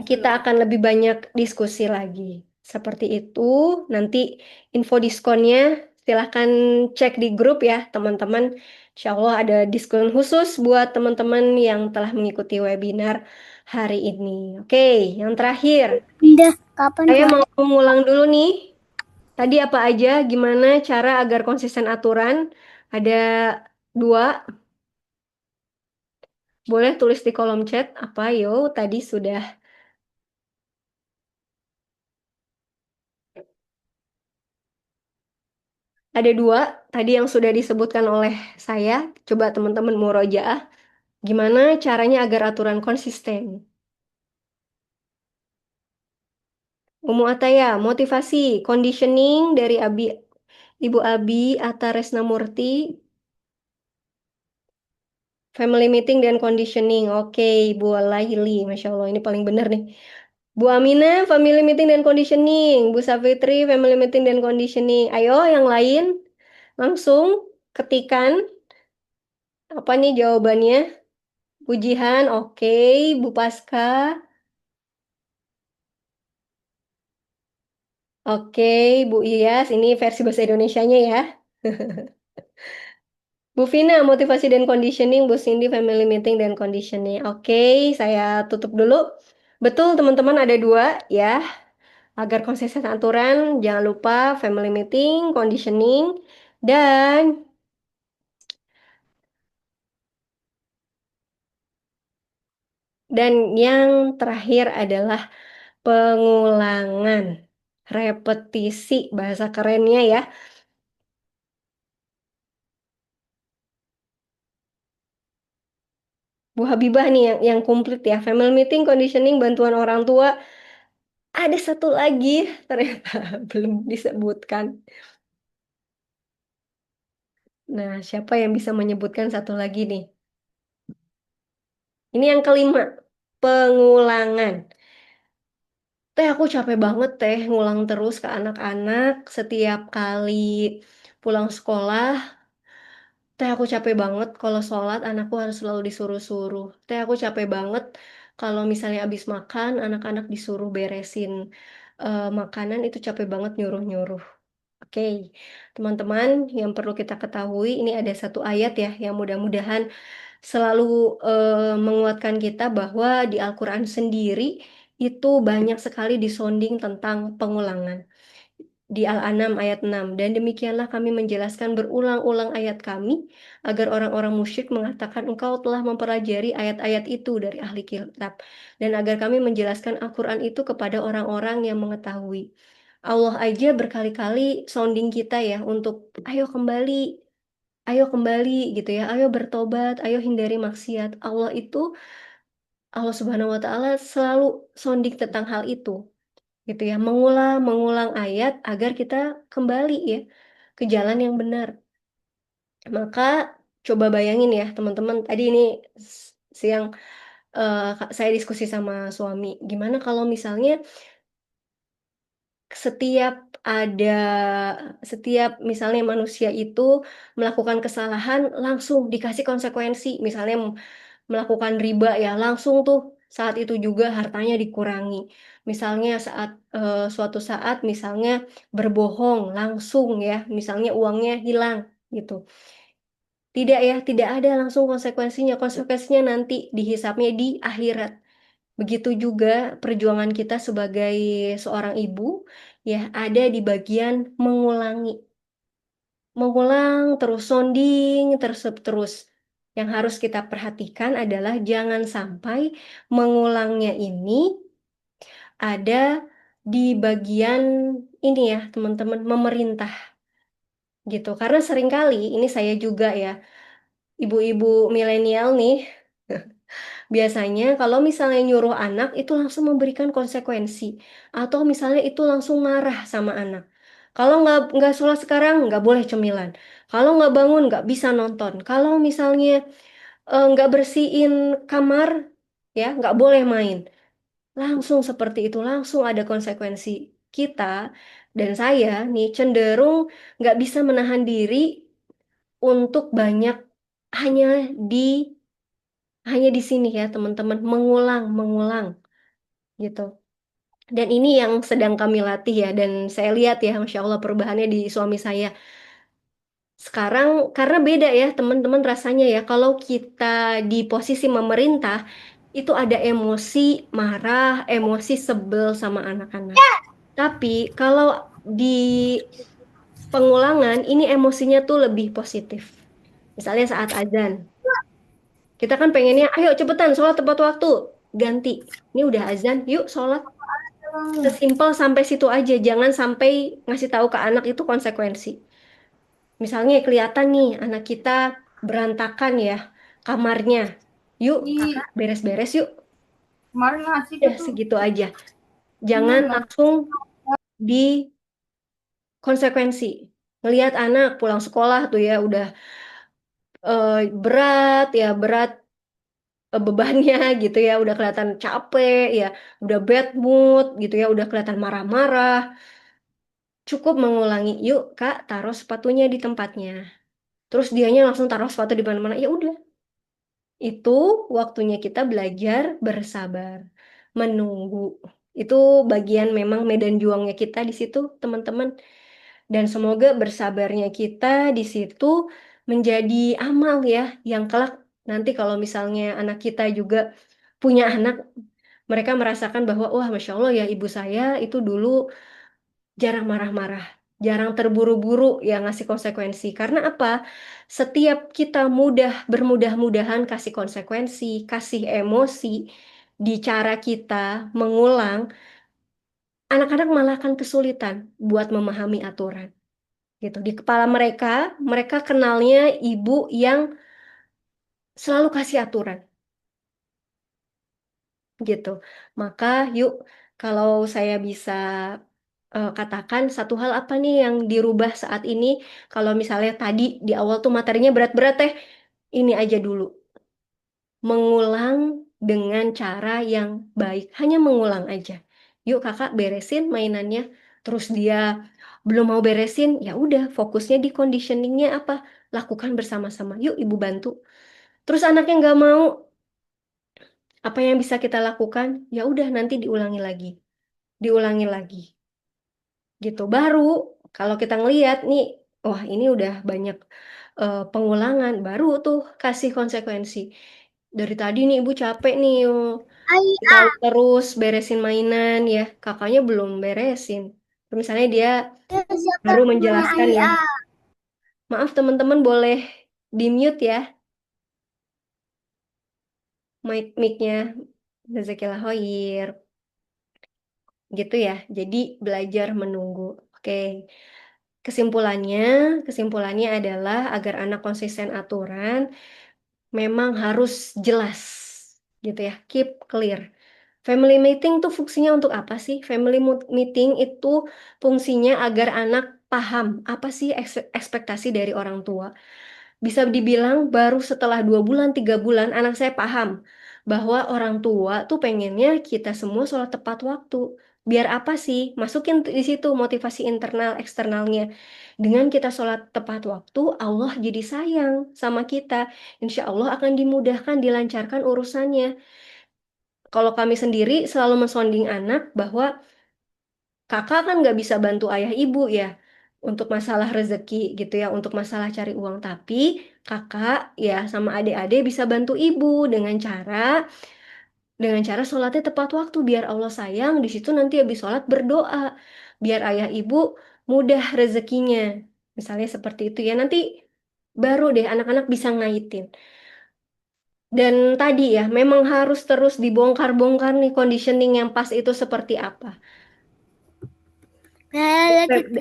Kita akan lebih banyak diskusi lagi. Seperti itu. Nanti info diskonnya Silahkan cek di grup ya, teman-teman. Insya Allah ada diskon khusus buat teman-teman yang telah mengikuti webinar hari ini. Oke, yang terakhir, Udah, kapan saya Fak? mau mengulang dulu nih. Tadi apa aja, gimana cara agar konsisten aturan? Ada dua, boleh tulis di kolom chat. Apa, yo, tadi sudah ada dua, tadi yang sudah disebutkan oleh saya. Coba teman-teman murojaah. Gimana caranya agar aturan konsisten? Umu Ataya, motivasi, conditioning dari Ibu Abi Atta Resnamurti, family meeting dan conditioning. Oke, Ibu Laili, Masya Allah, ini paling benar nih. Bu Amina, family meeting dan conditioning. Bu Safitri, family meeting dan conditioning. Ayo, yang lain, langsung ketikan. Apa nih jawabannya? Bu Jihan, oke. Bu Paska, oke. Bu Iyas, ini versi bahasa Indonesianya ya. Bu Vina, motivasi dan conditioning. Bu Cindy, family meeting dan conditioning. Oke, saya tutup dulu. Betul, teman-teman ada dua ya. Agar konsisten aturan, jangan lupa family meeting, conditioning, dan yang terakhir adalah pengulangan, repetisi bahasa kerennya ya. Bu Habibah nih yang komplit ya. Family meeting, conditioning, bantuan orang tua. Ada satu lagi ternyata belum disebutkan. Nah, siapa yang bisa menyebutkan satu lagi nih? Ini yang kelima, pengulangan. Teh, aku capek banget teh ngulang terus ke anak-anak setiap kali pulang sekolah. Teh, aku capek banget kalau sholat anakku harus selalu disuruh-suruh. Teh, aku capek banget kalau misalnya habis makan anak-anak disuruh beresin makanan itu capek banget nyuruh-nyuruh. Oke, teman-teman, yang perlu kita ketahui ini ada satu ayat ya yang mudah-mudahan selalu menguatkan kita bahwa di Al-Quran sendiri itu banyak sekali disonding tentang pengulangan. Di Al-An'am ayat 6. Dan demikianlah kami menjelaskan berulang-ulang ayat kami agar orang-orang musyrik mengatakan engkau telah mempelajari ayat-ayat itu dari ahli kitab. Dan agar kami menjelaskan Al-Quran itu kepada orang-orang yang mengetahui. Allah aja berkali-kali sounding kita ya untuk ayo kembali gitu ya, ayo bertobat, ayo hindari maksiat. Allah Subhanahu wa taala selalu sounding tentang hal itu gitu ya, mengulang ayat agar kita kembali ya ke jalan yang benar. Maka coba bayangin ya teman-teman, tadi ini siang saya diskusi sama suami, gimana kalau misalnya setiap ada setiap misalnya manusia itu melakukan kesalahan langsung dikasih konsekuensi, misalnya melakukan riba ya langsung tuh saat itu juga hartanya dikurangi. Misalnya suatu saat misalnya berbohong langsung ya, misalnya uangnya hilang gitu. Tidak ya, tidak ada langsung konsekuensinya. Konsekuensinya nanti dihisapnya di akhirat. Begitu juga perjuangan kita sebagai seorang ibu ya ada di bagian mengulangi. Mengulang terus sounding terus. Yang harus kita perhatikan adalah jangan sampai mengulangnya ini ada di bagian ini ya, teman-teman, memerintah gitu. Karena seringkali ini saya juga ya, ibu-ibu milenial nih, biasanya kalau misalnya nyuruh anak itu langsung memberikan konsekuensi atau misalnya itu langsung marah sama anak. Kalau nggak sholat sekarang nggak boleh cemilan. Kalau nggak bangun nggak bisa nonton. Kalau misalnya nggak bersihin kamar ya nggak boleh main. Langsung seperti itu langsung ada konsekuensi kita dan saya nih cenderung nggak bisa menahan diri untuk banyak hanya di di sini ya teman-teman mengulang gitu. Dan ini yang sedang kami latih ya dan saya lihat ya Masya Allah perubahannya di suami saya. Sekarang karena beda ya teman-teman rasanya ya kalau kita di posisi memerintah itu ada emosi marah, emosi sebel sama anak-anak. Tapi kalau di pengulangan ini emosinya tuh lebih positif. Misalnya saat azan, kita kan pengennya ayo cepetan sholat tepat waktu, ganti. Ini udah azan, yuk sholat. Sesimpel sampai situ aja, jangan sampai ngasih tahu ke anak itu konsekuensi. Misalnya kelihatan nih anak kita berantakan ya kamarnya. Yuk, kakak Di beres-beres yuk. kemarin ngasih ke Ya, tuh segitu aja. ini Jangan enggak. langsung di konsekuensi. Ngelihat anak pulang sekolah tuh ya udah berat ya, berat bebannya gitu ya, udah kelihatan capek ya, udah bad mood gitu ya, udah kelihatan marah-marah. Cukup mengulangi, yuk Kak, taruh sepatunya di tempatnya. Terus dianya langsung taruh sepatu di mana-mana. Ya udah, itu waktunya kita belajar bersabar, menunggu. Itu bagian memang medan juangnya kita di situ, teman-teman. Dan semoga bersabarnya kita di situ menjadi amal ya, yang kelak nanti kalau misalnya anak kita juga punya anak, mereka merasakan bahwa, wah, Masya Allah ya, ibu saya itu dulu jarang marah-marah, jarang terburu-buru ya ngasih konsekuensi. Karena apa? Setiap kita bermudah-mudahan kasih konsekuensi, kasih emosi di cara kita mengulang, anak-anak malah akan kesulitan buat memahami aturan. Gitu. Di kepala mereka, mereka kenalnya ibu yang selalu kasih aturan. Gitu. Maka yuk, kalau saya bisa katakan satu hal apa nih yang dirubah saat ini, kalau misalnya tadi di awal tuh materinya berat-berat teh, ini aja dulu. Mengulang dengan cara yang baik, hanya mengulang aja. Yuk kakak beresin mainannya, terus dia belum mau beresin, ya udah fokusnya di conditioningnya apa, lakukan bersama-sama. Yuk ibu bantu. Terus anaknya nggak mau, apa yang bisa kita lakukan? Ya udah nanti diulangi lagi, gitu. Baru kalau kita ngelihat nih, wah ini udah banyak pengulangan, baru tuh kasih konsekuensi. Dari tadi nih ibu capek nih, Ai, mau terus beresin mainan ya, kakaknya belum beresin. Misalnya dia siapa baru namanya menjelaskan ya, Alia? maaf teman-teman boleh di mute ya, mic-nya. Jazakillah khair. Gitu ya. Jadi belajar menunggu. Oke. Kesimpulannya, kesimpulannya adalah agar anak konsisten aturan memang harus jelas gitu ya. Keep clear. Family meeting tuh fungsinya untuk apa sih? Family meeting itu fungsinya agar anak paham apa sih ekspektasi dari orang tua. Bisa dibilang baru setelah 2 bulan, 3 bulan, anak saya paham bahwa orang tua tuh pengennya kita semua sholat tepat waktu. Biar apa sih? Masukin di situ motivasi internal, eksternalnya. Dengan kita sholat tepat waktu, Allah jadi sayang sama kita. Insya Allah akan dimudahkan, dilancarkan urusannya. Kalau kami sendiri selalu mensonding anak bahwa kakak kan nggak bisa bantu ayah ibu ya untuk masalah rezeki gitu ya, untuk masalah cari uang. Tapi kakak ya sama adik-adik bisa bantu ibu dengan cara sholatnya tepat waktu biar Allah sayang. Di situ nanti habis sholat berdoa biar ayah ibu mudah rezekinya. Misalnya seperti itu ya. Nanti baru deh anak-anak bisa ngaitin. Dan tadi ya, memang harus terus dibongkar-bongkar nih conditioning yang pas itu seperti apa.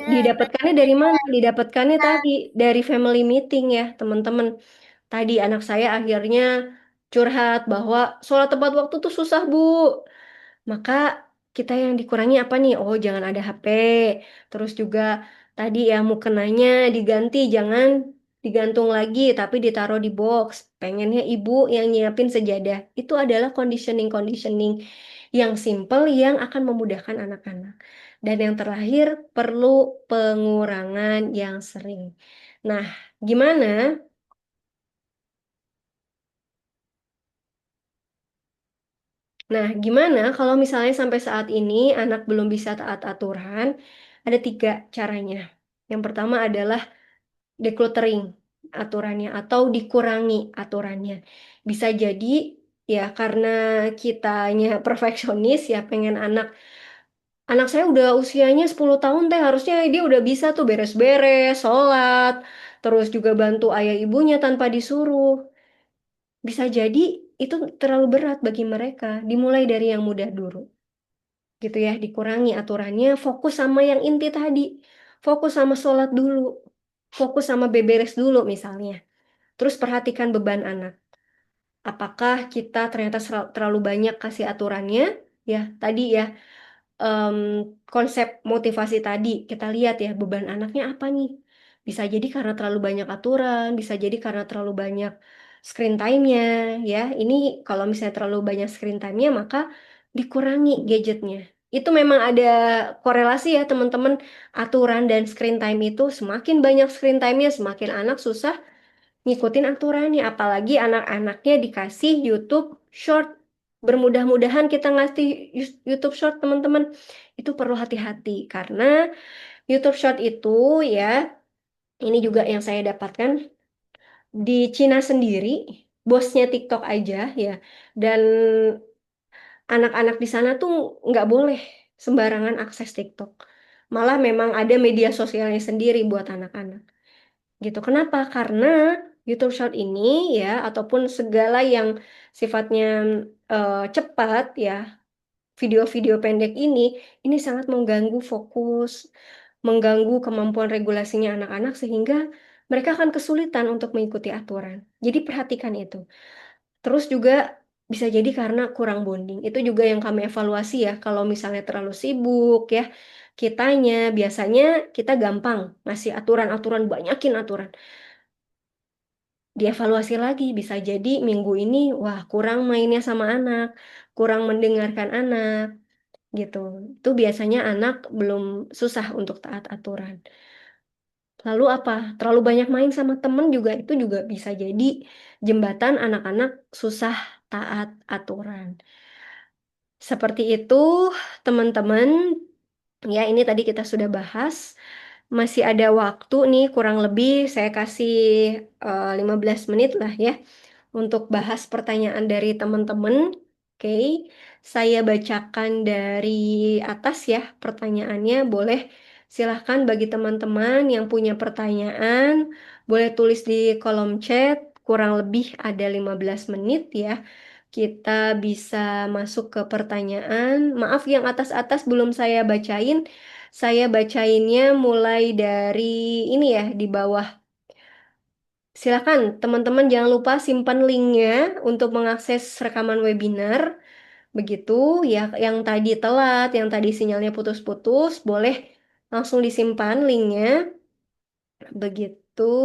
Didapatkannya dari mana? Didapatkannya tadi dari family meeting ya, teman-teman. Tadi anak saya akhirnya curhat bahwa sholat tepat waktu tuh susah, Bu. Maka kita yang dikurangi apa nih? Oh, jangan ada HP. Terus juga tadi ya mukenanya diganti, jangan digantung lagi, tapi ditaruh di box. Pengennya ibu yang nyiapin sejadah. Itu adalah conditioning-conditioning yang simple yang akan memudahkan anak-anak. Dan yang terakhir, perlu pengurangan yang sering. Nah, gimana? Nah, gimana kalau misalnya sampai saat ini anak belum bisa taat aturan? Ada 3 caranya. Yang pertama adalah decluttering aturannya atau dikurangi aturannya. Bisa jadi ya karena kitanya perfeksionis ya pengen anak saya udah usianya 10 tahun teh harusnya dia udah bisa tuh beres-beres, sholat, terus juga bantu ayah ibunya tanpa disuruh. Bisa jadi itu terlalu berat bagi mereka. Dimulai dari yang mudah dulu. Gitu ya, dikurangi aturannya, fokus sama yang inti tadi. Fokus sama sholat dulu. Fokus sama beberes dulu misalnya. Terus perhatikan beban anak. Apakah kita ternyata terlalu banyak kasih aturannya? Ya, tadi ya, em, konsep motivasi tadi, kita lihat ya, beban anaknya apa nih? Bisa jadi karena terlalu banyak aturan, bisa jadi karena terlalu banyak screen time-nya, ya. Ini kalau misalnya terlalu banyak screen time-nya, maka dikurangi gadgetnya. Itu memang ada korelasi ya, teman-teman. Aturan dan screen time itu semakin banyak screen time-nya, semakin anak susah ngikutin aturannya. Apalagi anak-anaknya dikasih YouTube Short. Bermudah-mudahan kita ngasih YouTube Short, teman-teman. Itu perlu hati-hati karena YouTube Short itu ya, ini juga yang saya dapatkan di Cina sendiri, bosnya TikTok aja ya, dan anak-anak di sana tuh nggak boleh sembarangan akses TikTok. Malah memang ada media sosialnya sendiri buat anak-anak. Gitu. Kenapa? Karena YouTube Short ini ya, ataupun segala yang sifatnya cepat ya, video-video pendek ini sangat mengganggu fokus, mengganggu kemampuan regulasinya anak-anak sehingga mereka akan kesulitan untuk mengikuti aturan. Jadi perhatikan itu. Terus juga bisa jadi karena kurang bonding. Itu juga yang kami evaluasi ya. Kalau misalnya terlalu sibuk ya, kitanya biasanya kita gampang ngasih aturan-aturan, banyakin aturan. Dievaluasi lagi, bisa jadi minggu ini, wah kurang mainnya sama anak, kurang mendengarkan anak, gitu. Itu biasanya anak belum susah untuk taat aturan. Lalu apa? Terlalu banyak main sama temen juga itu juga bisa jadi jembatan anak-anak susah taat aturan. Seperti itu, teman-teman. Ya, ini tadi kita sudah bahas. Masih ada waktu nih, kurang lebih saya kasih 15 menit lah ya untuk bahas pertanyaan dari teman-teman. Oke, saya bacakan dari atas ya pertanyaannya. Boleh silahkan bagi teman-teman yang punya pertanyaan, boleh tulis di kolom chat. Kurang lebih ada 15 menit ya. Kita bisa masuk ke pertanyaan. Maaf yang atas-atas belum saya bacain. Saya bacainnya mulai dari ini ya di bawah. Silakan teman-teman jangan lupa simpan linknya untuk mengakses rekaman webinar. Begitu ya, yang tadi telat, yang tadi sinyalnya putus-putus, boleh langsung disimpan linknya. Begitu.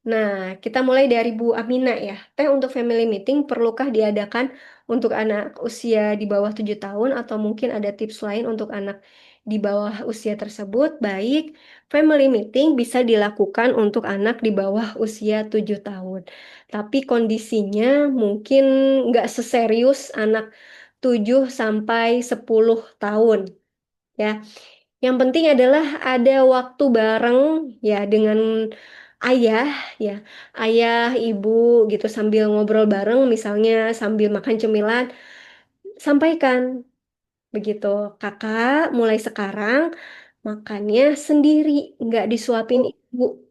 Nah, kita mulai dari Bu Amina ya. Teh untuk family meeting perlukah diadakan untuk anak usia di bawah 7 tahun atau mungkin ada tips lain untuk anak di bawah usia tersebut? Baik, family meeting bisa dilakukan untuk anak di bawah usia 7 tahun. Tapi kondisinya mungkin nggak seserius anak 7 sampai 10 tahun. Ya, yang penting adalah ada waktu bareng ya dengan ayah ya, ayah, ibu gitu sambil ngobrol bareng misalnya sambil makan cemilan, sampaikan begitu. Kakak mulai sekarang makannya sendiri, nggak disuapin ibu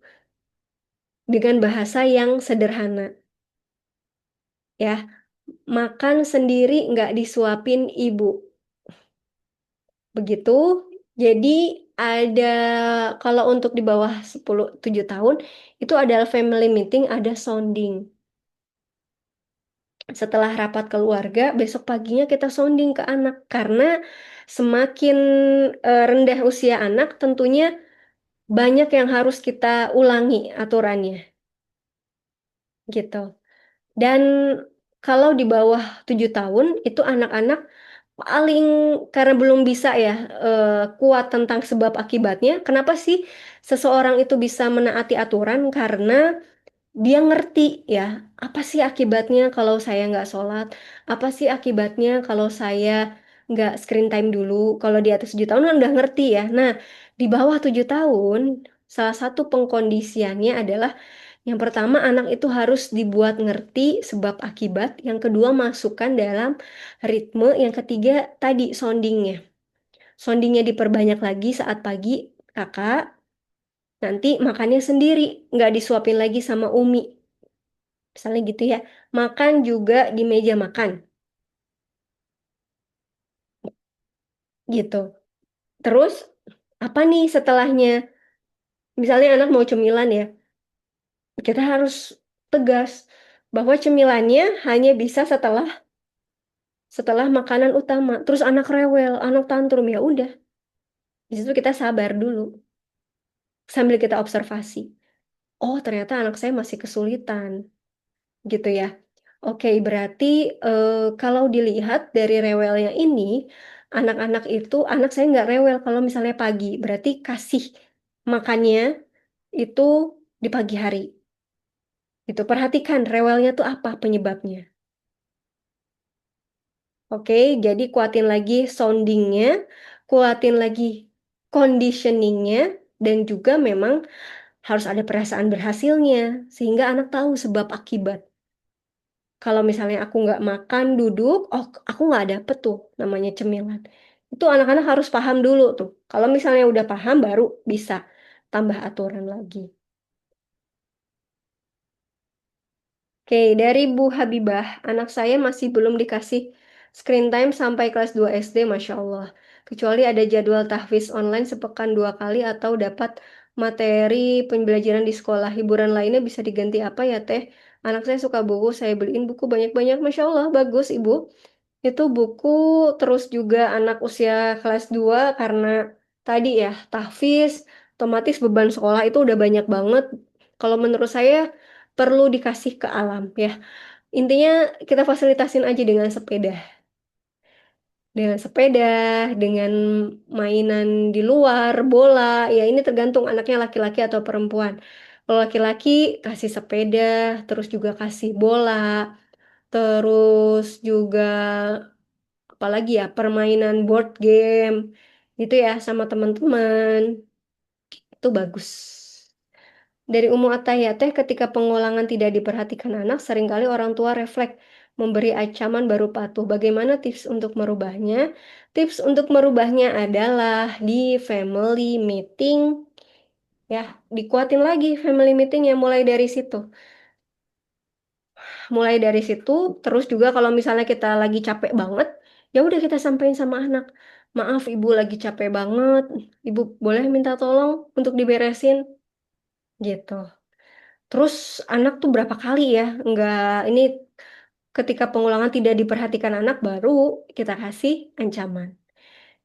dengan bahasa yang sederhana ya. Makan sendiri nggak disuapin ibu. Begitu. Jadi ada kalau untuk di bawah 7 tahun itu adalah family meeting, ada sounding. Setelah rapat keluarga, besok paginya kita sounding ke anak karena semakin rendah usia anak tentunya banyak yang harus kita ulangi aturannya gitu. Dan kalau di bawah 7 tahun itu anak-anak paling karena belum bisa ya kuat tentang sebab akibatnya. Kenapa sih seseorang itu bisa menaati aturan? Karena dia ngerti ya apa sih akibatnya kalau saya nggak sholat? Apa sih akibatnya kalau saya nggak screen time dulu? Kalau di atas 7 tahun kan udah ngerti ya. Nah, di bawah 7 tahun Salah satu pengkondisiannya adalah yang pertama anak itu harus dibuat ngerti sebab akibat, yang kedua masukkan dalam ritme, yang ketiga tadi soundingnya. Soundingnya diperbanyak lagi saat pagi, kakak nanti makannya sendiri, nggak disuapin lagi sama Umi. Misalnya gitu ya. Makan juga di meja makan, gitu. Terus, apa nih setelahnya? Misalnya anak mau cemilan ya, kita harus tegas bahwa cemilannya hanya bisa setelah setelah makanan utama. Terus anak rewel, anak tantrum, ya udah. Di situ kita sabar dulu sambil kita observasi. Oh, ternyata anak saya masih kesulitan, gitu ya. Oke, berarti kalau dilihat dari rewelnya ini, anak saya nggak rewel kalau misalnya pagi. Berarti kasih makannya itu di pagi hari. Itu perhatikan rewelnya tuh apa penyebabnya. Oke, jadi kuatin lagi soundingnya, kuatin lagi conditioningnya, dan juga memang harus ada perasaan berhasilnya, sehingga anak tahu sebab akibat. Kalau misalnya aku nggak makan, duduk, oh aku nggak dapet tuh namanya cemilan. Itu anak-anak harus paham dulu tuh. Kalau misalnya udah paham, baru bisa tambah aturan lagi. Oke, dari Bu Habibah, anak saya masih belum dikasih screen time sampai kelas 2 SD, Masya Allah. Kecuali ada jadwal tahfiz online sepekan 2 kali atau dapat materi pembelajaran di sekolah. Hiburan lainnya bisa diganti apa ya, Teh? Anak saya suka buku, saya beliin buku banyak-banyak, Masya Allah, bagus, Ibu. Itu buku, terus juga anak usia kelas 2 karena tadi ya, tahfiz, otomatis beban sekolah itu udah banyak banget. Kalau menurut saya perlu dikasih ke alam ya. Intinya kita fasilitasin aja dengan sepeda. Dengan sepeda, dengan mainan di luar, bola, ya ini tergantung anaknya laki-laki atau perempuan. Kalau laki-laki kasih sepeda, terus juga kasih bola, terus juga apalagi ya permainan board game gitu ya sama teman-teman itu bagus. Dari Umu Atayateh, ketika pengulangan tidak diperhatikan anak, seringkali orang tua refleks memberi ancaman baru patuh. Bagaimana tips untuk merubahnya? Tips untuk merubahnya adalah di family meeting, ya, dikuatin lagi family meetingnya mulai dari situ. Mulai dari situ, terus juga kalau misalnya kita lagi capek banget, ya udah kita sampaikan sama anak. Maaf, ibu lagi capek banget. Ibu boleh minta tolong untuk diberesin, gitu. Terus anak tuh berapa kali ya? Nggak, ini ketika pengulangan tidak diperhatikan anak, baru kita kasih ancaman.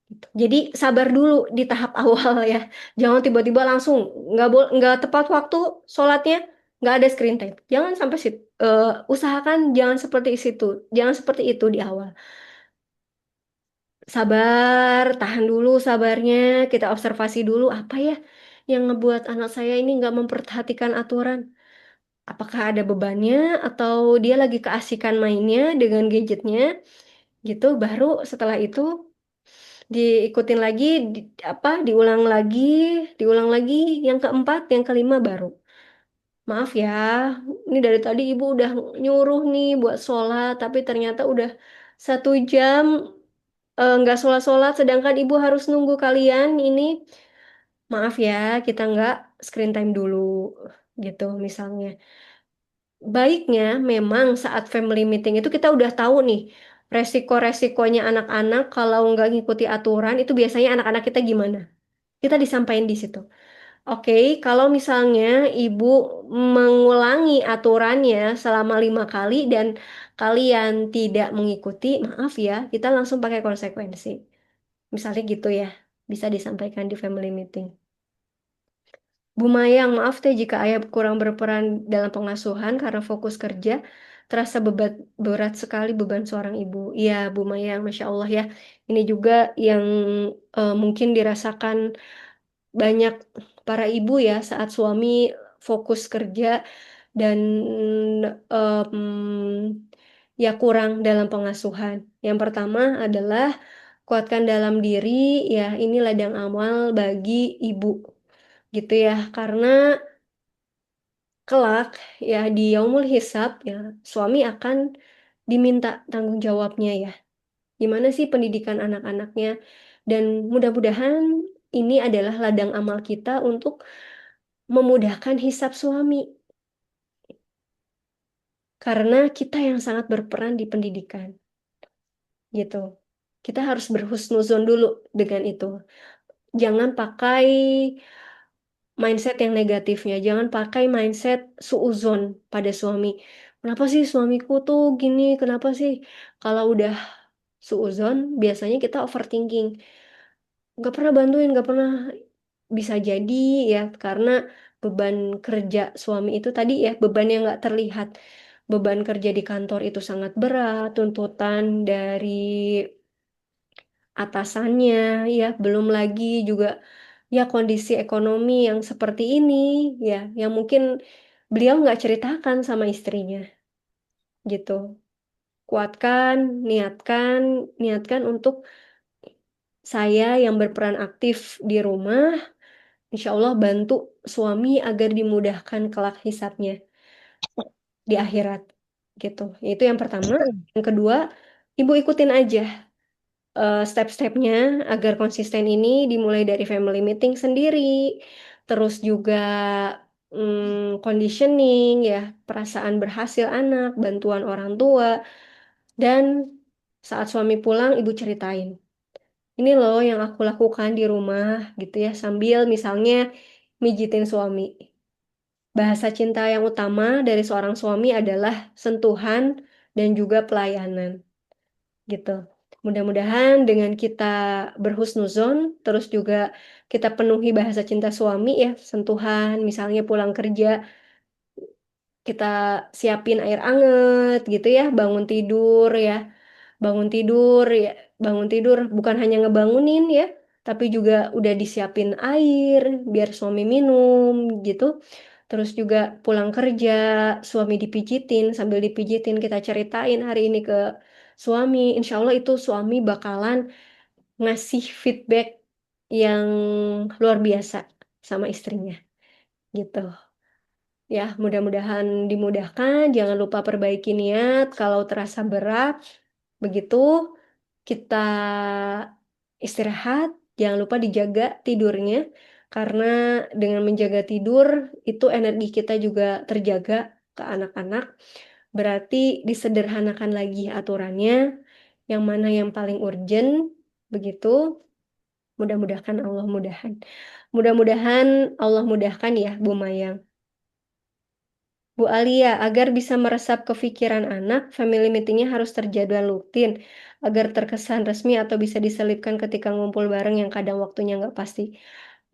Gitu. Jadi sabar dulu di tahap awal ya. Jangan tiba-tiba langsung nggak tepat waktu sholatnya nggak ada screen time. Jangan sampai situ. Usahakan jangan seperti situ. Jangan seperti itu di awal. Sabar, tahan dulu sabarnya. Kita observasi dulu apa ya yang ngebuat anak saya ini nggak memperhatikan aturan. Apakah ada bebannya atau dia lagi keasikan mainnya dengan gadgetnya gitu. Baru setelah itu diikutin lagi apa diulang lagi yang keempat yang kelima baru maaf ya ini dari tadi ibu udah nyuruh nih buat sholat tapi ternyata udah 1 jam nggak sholat-sholat sedangkan ibu harus nunggu kalian ini maaf ya kita nggak screen time dulu gitu misalnya baiknya memang saat family meeting itu kita udah tahu nih resiko-resikonya anak-anak kalau nggak ngikuti aturan itu biasanya anak-anak kita gimana. Kita disampaikan di situ. Oke, kalau misalnya ibu mengulangi aturannya selama 5 kali dan kalian tidak mengikuti, maaf ya, kita langsung pakai konsekuensi. Misalnya gitu ya, bisa disampaikan di family meeting. Bu Mayang, maaf teh jika ayah kurang berperan dalam pengasuhan karena fokus kerja, terasa berat sekali beban seorang ibu. Iya, Bu Mayang, Masya Allah ya. Ini juga yang mungkin dirasakan banyak para ibu ya saat suami fokus kerja dan ya kurang dalam pengasuhan. Yang pertama adalah kuatkan dalam diri, ya ini ladang amal bagi ibu. gitu ya. Karena kelak ya di yaumul hisab ya suami akan diminta tanggung jawabnya ya. Gimana sih pendidikan anak-anaknya? Dan mudah-mudahan ini adalah ladang amal kita untuk memudahkan hisab suami. Karena kita yang sangat berperan di pendidikan, gitu. Kita harus berhusnuzon dulu dengan itu. Jangan pakai mindset yang negatifnya. Jangan pakai mindset suuzon pada suami. Kenapa sih suamiku tuh gini? Kenapa sih? Kalau udah suuzon, biasanya kita overthinking. Nggak pernah bantuin, nggak pernah bisa jadi ya. Karena beban kerja suami itu tadi ya, beban yang nggak terlihat. Beban kerja di kantor itu sangat berat, tuntutan dari atasannya ya, belum lagi juga ya kondisi ekonomi yang seperti ini ya, yang mungkin beliau nggak ceritakan sama istrinya gitu. Kuatkan, niatkan, niatkan untuk saya yang berperan aktif di rumah, insya Allah bantu suami agar dimudahkan kelak hisapnya di akhirat gitu. Itu yang pertama. Yang kedua, ibu ikutin aja step-stepnya agar konsisten ini dimulai dari family meeting sendiri, terus juga conditioning ya, perasaan berhasil anak, bantuan orang tua, dan saat suami pulang ibu ceritain, ini loh yang aku lakukan di rumah gitu ya, sambil misalnya mijitin suami. Bahasa cinta yang utama dari seorang suami adalah sentuhan dan juga pelayanan gitu. Mudah-mudahan dengan kita berhusnuzon, terus juga kita penuhi bahasa cinta suami ya, sentuhan, misalnya pulang kerja, kita siapin air anget gitu ya, bangun tidur ya, bangun tidur bukan hanya ngebangunin ya, tapi juga udah disiapin air biar suami minum gitu. Terus juga pulang kerja, suami dipijitin, sambil dipijitin kita ceritain hari ini ke suami. Insya Allah itu suami bakalan ngasih feedback yang luar biasa sama istrinya gitu. Ya, mudah-mudahan dimudahkan. Jangan lupa perbaiki niat. Kalau terasa berat, begitu kita istirahat. Jangan lupa dijaga tidurnya. Karena dengan menjaga tidur, itu energi kita juga terjaga ke anak-anak. Berarti disederhanakan lagi aturannya. Yang mana yang paling urgent, begitu. Mudah-mudahan Allah mudahan. Mudah-mudahan Allah mudahkan ya, Bu Mayang. Bu Alia, agar bisa meresap ke pikiran anak, family meetingnya harus terjadwal rutin, agar terkesan resmi atau bisa diselipkan ketika ngumpul bareng yang kadang waktunya nggak pasti.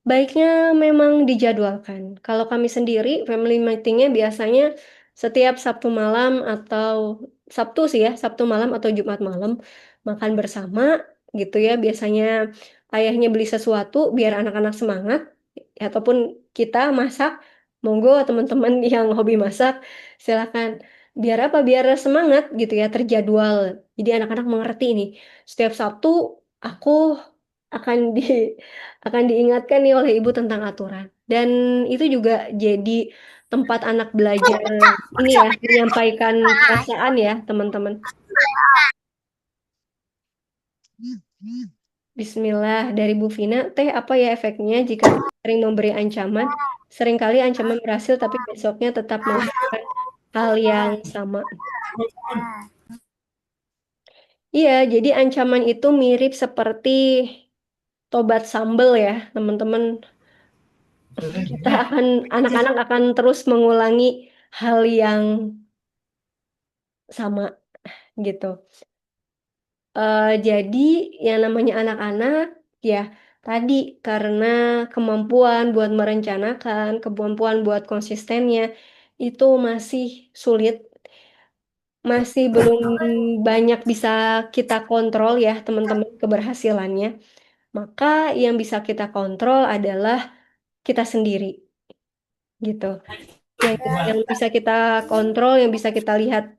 Baiknya memang dijadwalkan. Kalau kami sendiri, family meetingnya biasanya setiap Sabtu malam atau Sabtu sih ya, Sabtu malam atau Jumat malam, makan bersama gitu ya. Biasanya ayahnya beli sesuatu biar anak-anak semangat, ataupun kita masak, monggo teman-teman yang hobi masak, silakan. Biar apa? Biar semangat gitu ya, terjadwal. Jadi anak-anak mengerti nih. Setiap Sabtu aku akan akan diingatkan nih oleh ibu tentang aturan. Dan itu juga jadi tempat anak belajar ini ya, menyampaikan perasaan ya, teman-teman. Bismillah dari Bu Vina, teh apa ya efeknya jika kita sering memberi ancaman? Seringkali ancaman berhasil, tapi besoknya tetap melakukan hal yang sama. Iya, jadi ancaman itu mirip seperti tobat sambal ya, teman-teman. Kita akan, anak-anak akan terus mengulangi hal yang sama gitu. Jadi yang namanya anak-anak ya tadi karena kemampuan buat merencanakan, kemampuan buat konsistennya itu masih sulit, masih belum banyak bisa kita kontrol ya teman-teman keberhasilannya. Maka yang bisa kita kontrol adalah kita sendiri gitu. Yang bisa kita kontrol, yang bisa kita lihat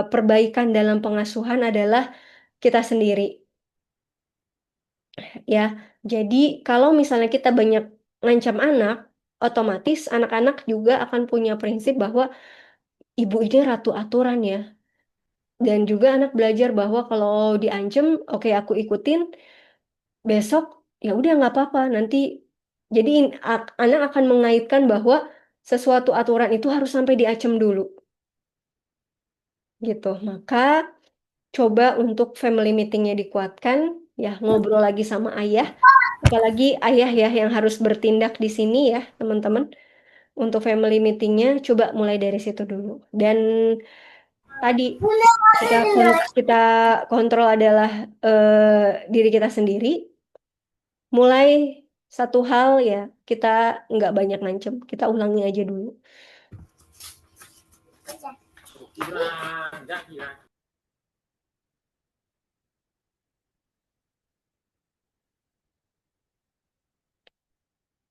perbaikan dalam pengasuhan adalah kita sendiri. Ya, jadi kalau misalnya kita banyak ngancam anak, otomatis anak-anak juga akan punya prinsip bahwa ibu ini ratu aturan ya. Dan juga anak belajar bahwa kalau diancam, oke aku ikutin, besok ya udah nggak apa-apa. Nanti jadi anak akan mengaitkan bahwa sesuatu aturan itu harus sampai diancam dulu gitu. Maka coba untuk family meetingnya dikuatkan, ya ngobrol lagi sama ayah. Apalagi ayah ya yang harus bertindak di sini ya teman-teman. Untuk family meetingnya coba mulai dari situ dulu. Dan tadi kita kontrol adalah diri kita sendiri. Mulai satu hal ya kita nggak banyak ngancem, kita ulangi aja dulu.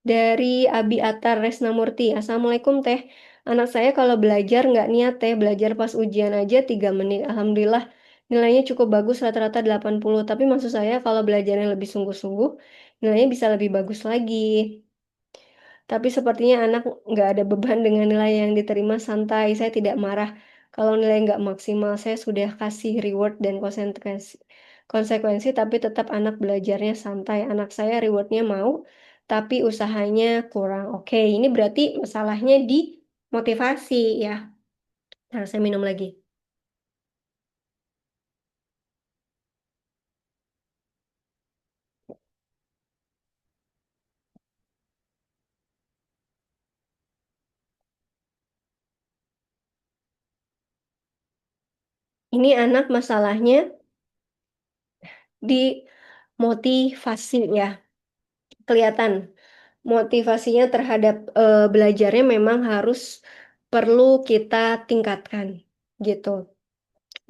Dari Abi Atar Resnamurti, Assalamualaikum Teh. Anak saya kalau belajar nggak niat Teh, belajar pas ujian aja 3 menit. Alhamdulillah nilainya cukup bagus rata-rata 80. Tapi maksud saya kalau belajarnya lebih sungguh-sungguh, nilainya bisa lebih bagus lagi. Tapi sepertinya anak nggak ada beban dengan nilai yang diterima santai. Saya tidak marah kalau nilai nggak maksimal. Saya sudah kasih reward dan konsekuensi, tapi tetap anak belajarnya santai. Anak saya rewardnya mau, tapi usahanya kurang. Oke, ini berarti masalahnya di motivasi ya. Harus saya minum lagi. Ini anak masalahnya di motivasi ya. Kelihatan motivasinya terhadap belajarnya memang harus perlu kita tingkatkan gitu.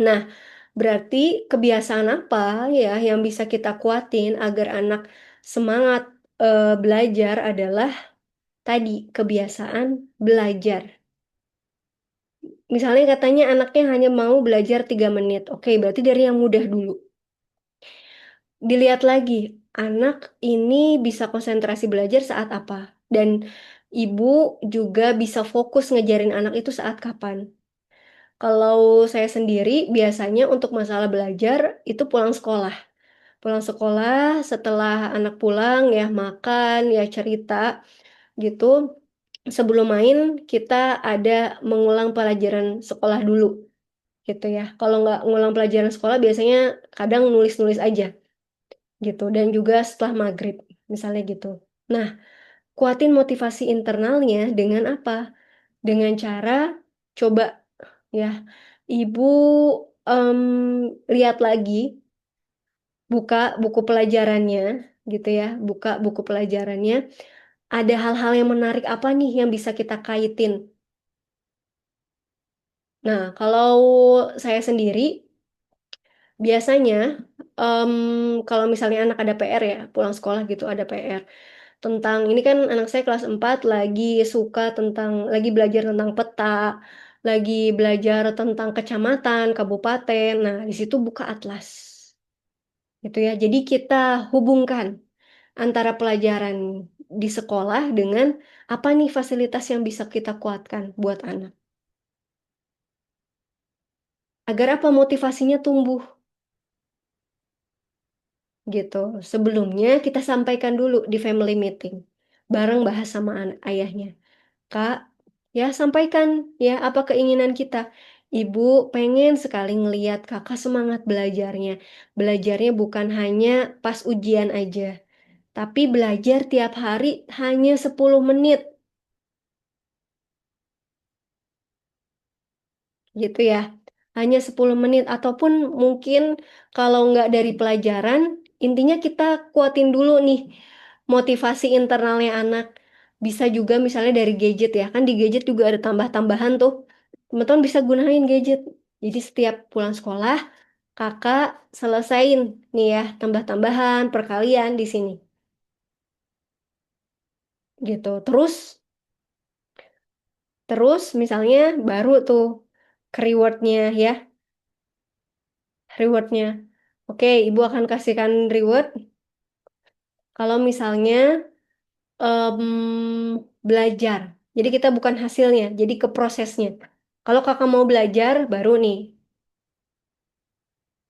Nah, berarti kebiasaan apa ya yang bisa kita kuatin agar anak semangat belajar adalah tadi kebiasaan belajar. Misalnya katanya anaknya hanya mau belajar 3 menit. Oke, berarti dari yang mudah dulu. Dilihat lagi, anak ini bisa konsentrasi belajar saat apa. Dan ibu juga bisa fokus ngejarin anak itu saat kapan. Kalau saya sendiri biasanya untuk masalah belajar itu pulang sekolah. Pulang sekolah setelah anak pulang ya makan ya cerita gitu. Sebelum main kita ada mengulang pelajaran sekolah dulu gitu ya. Kalau nggak ngulang pelajaran sekolah biasanya kadang nulis-nulis aja gitu. Dan juga setelah maghrib misalnya gitu. Nah, kuatin motivasi internalnya dengan apa? Dengan cara coba ya ibu em, lihat lagi, buka buku pelajarannya gitu ya, buka buku pelajarannya. Ada hal-hal yang menarik apa nih yang bisa kita kaitin? Nah, kalau saya sendiri biasanya em, kalau misalnya anak ada PR ya, pulang sekolah gitu ada PR. Tentang ini kan anak saya kelas 4 lagi suka tentang lagi belajar tentang peta, lagi belajar tentang kecamatan, kabupaten. Nah, di situ buka atlas. Gitu ya. Jadi kita hubungkan antara pelajaran di sekolah dengan apa nih fasilitas yang bisa kita kuatkan buat anak. Agar apa motivasinya tumbuh gitu. Sebelumnya kita sampaikan dulu di family meeting. Bareng bahas sama ayahnya. Kak, ya sampaikan ya apa keinginan kita. Ibu pengen sekali ngeliat kakak semangat belajarnya. Belajarnya bukan hanya pas ujian aja, tapi belajar tiap hari hanya 10 menit gitu ya. Hanya 10 menit ataupun mungkin kalau nggak dari pelajaran, intinya kita kuatin dulu nih motivasi internalnya anak. Bisa juga misalnya dari gadget ya, kan di gadget juga ada tambah-tambahan tuh. Teman-teman bisa gunain gadget. Jadi setiap pulang sekolah, kakak selesain nih ya tambah-tambahan perkalian di sini gitu. Terus misalnya baru tuh ke rewardnya ya, rewardnya. Oke, ibu akan kasihkan reward kalau misalnya belajar. Jadi kita bukan hasilnya, jadi ke prosesnya. Kalau kakak mau belajar, baru nih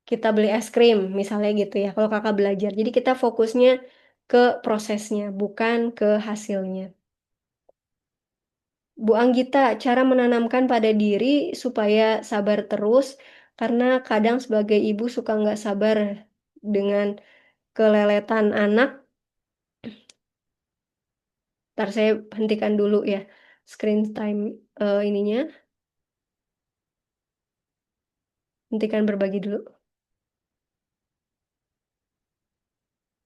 kita beli es krim, misalnya gitu ya. Kalau kakak belajar, jadi kita fokusnya ke prosesnya, bukan ke hasilnya. Bu Anggita, cara menanamkan pada diri supaya sabar terus, karena kadang sebagai ibu suka nggak sabar dengan keleletan anak. Ntar saya hentikan dulu ya screen time ininya, hentikan berbagi dulu.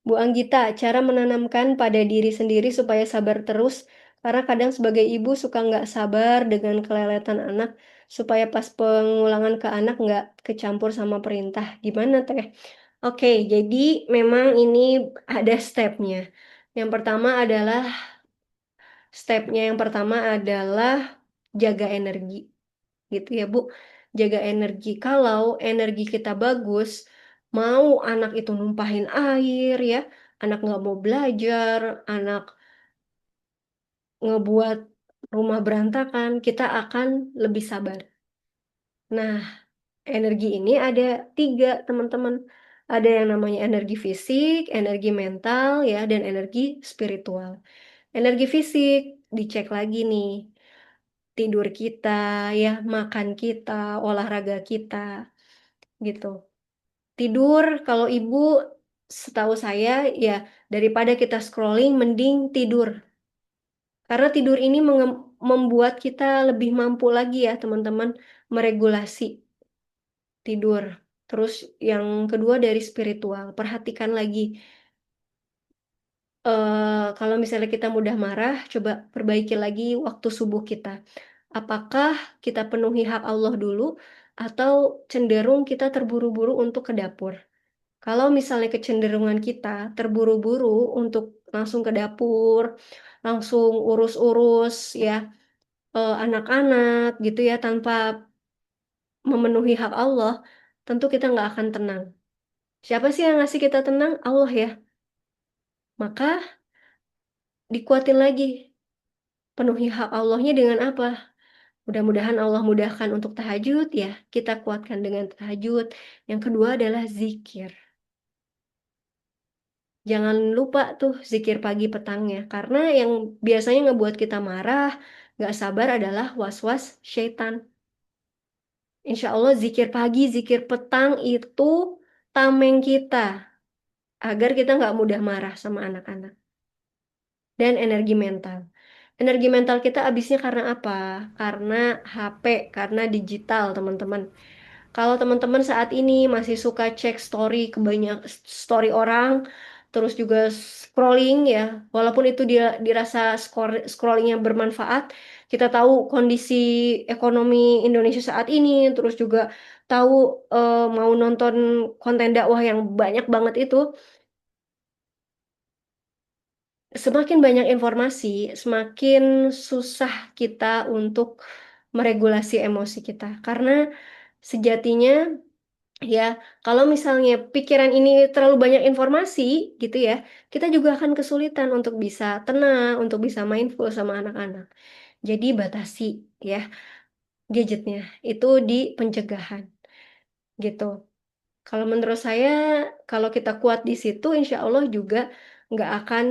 Bu Anggita, cara menanamkan pada diri sendiri supaya sabar terus, karena kadang sebagai ibu suka nggak sabar dengan keleletan anak, supaya pas pengulangan ke anak nggak kecampur sama perintah. Gimana teh? Oke, jadi memang ini ada stepnya. Yang pertama adalah stepnya yang pertama adalah jaga energi, gitu ya Bu. Jaga energi. Kalau energi kita bagus, mau anak itu numpahin air ya, anak nggak mau belajar, anak ngebuat rumah berantakan, kita akan lebih sabar. Nah, energi ini ada tiga, teman-teman. Ada yang namanya energi fisik, energi mental, ya, dan energi spiritual. Energi fisik, dicek lagi nih, tidur kita, ya, makan kita, olahraga kita, gitu. Tidur, kalau ibu, setahu saya, ya, daripada kita scrolling, mending tidur. Karena tidur ini membuat kita lebih mampu lagi ya, teman-teman, meregulasi tidur. Terus yang kedua dari spiritual, perhatikan lagi. Kalau misalnya kita mudah marah, coba perbaiki lagi waktu subuh kita. Apakah kita penuhi hak Allah dulu, atau cenderung kita terburu-buru untuk ke dapur? Kalau misalnya kecenderungan kita terburu-buru untuk langsung ke dapur, langsung urus-urus ya anak-anak gitu ya tanpa memenuhi hak Allah, tentu kita nggak akan tenang. Siapa sih yang ngasih kita tenang? Allah ya. Maka dikuatin lagi. Penuhi hak Allahnya dengan apa? Mudah-mudahan Allah mudahkan untuk tahajud ya. Kita kuatkan dengan tahajud. Yang kedua adalah zikir. Jangan lupa tuh zikir pagi petangnya. Karena yang biasanya ngebuat kita marah, nggak sabar adalah was-was syaitan. Insya Allah zikir pagi, zikir petang itu tameng kita. Agar kita nggak mudah marah sama anak-anak. Dan energi mental. Energi mental kita habisnya karena apa? Karena HP, karena digital, teman-teman. Kalau teman-teman saat ini masih suka cek story story orang, terus juga scrolling ya, walaupun itu dia dirasa scrollingnya bermanfaat, kita tahu kondisi ekonomi Indonesia saat ini, terus juga tahu mau nonton konten dakwah yang banyak banget itu, semakin banyak informasi, semakin susah kita untuk meregulasi emosi kita, karena sejatinya ya, kalau misalnya pikiran ini terlalu banyak informasi gitu ya, kita juga akan kesulitan untuk bisa tenang, untuk bisa mindful sama anak-anak. Jadi batasi ya gadgetnya, itu di pencegahan gitu. Kalau menurut saya, kalau kita kuat di situ, insya Allah juga nggak akan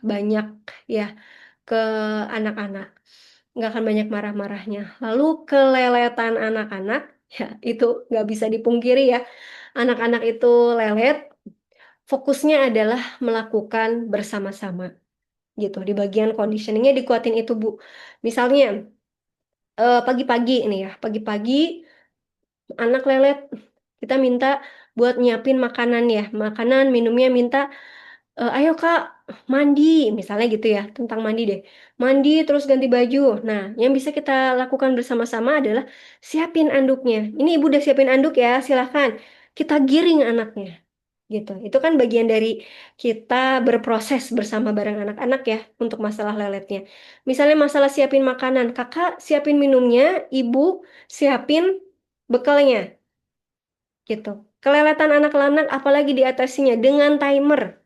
banyak ya ke anak-anak, nggak akan banyak marah-marahnya. Lalu keleletan anak-anak, ya itu nggak bisa dipungkiri ya. Anak-anak itu lelet, fokusnya adalah melakukan bersama-sama gitu. Di bagian conditioningnya dikuatin itu Bu. Misalnya pagi-pagi ini ya, pagi-pagi anak lelet, kita minta buat nyiapin makanan ya, makanan, minumnya minta ayo Kak mandi, misalnya gitu ya, tentang mandi deh. Mandi terus ganti baju. Nah, yang bisa kita lakukan bersama-sama adalah siapin anduknya. Ini ibu udah siapin anduk ya, silahkan. Kita giring anaknya gitu. Itu kan bagian dari kita berproses bersama bareng anak-anak ya untuk masalah leletnya. Misalnya masalah siapin makanan, kakak siapin minumnya, ibu siapin bekalnya gitu. Keleletan anak-anak apalagi diatasinya dengan timer.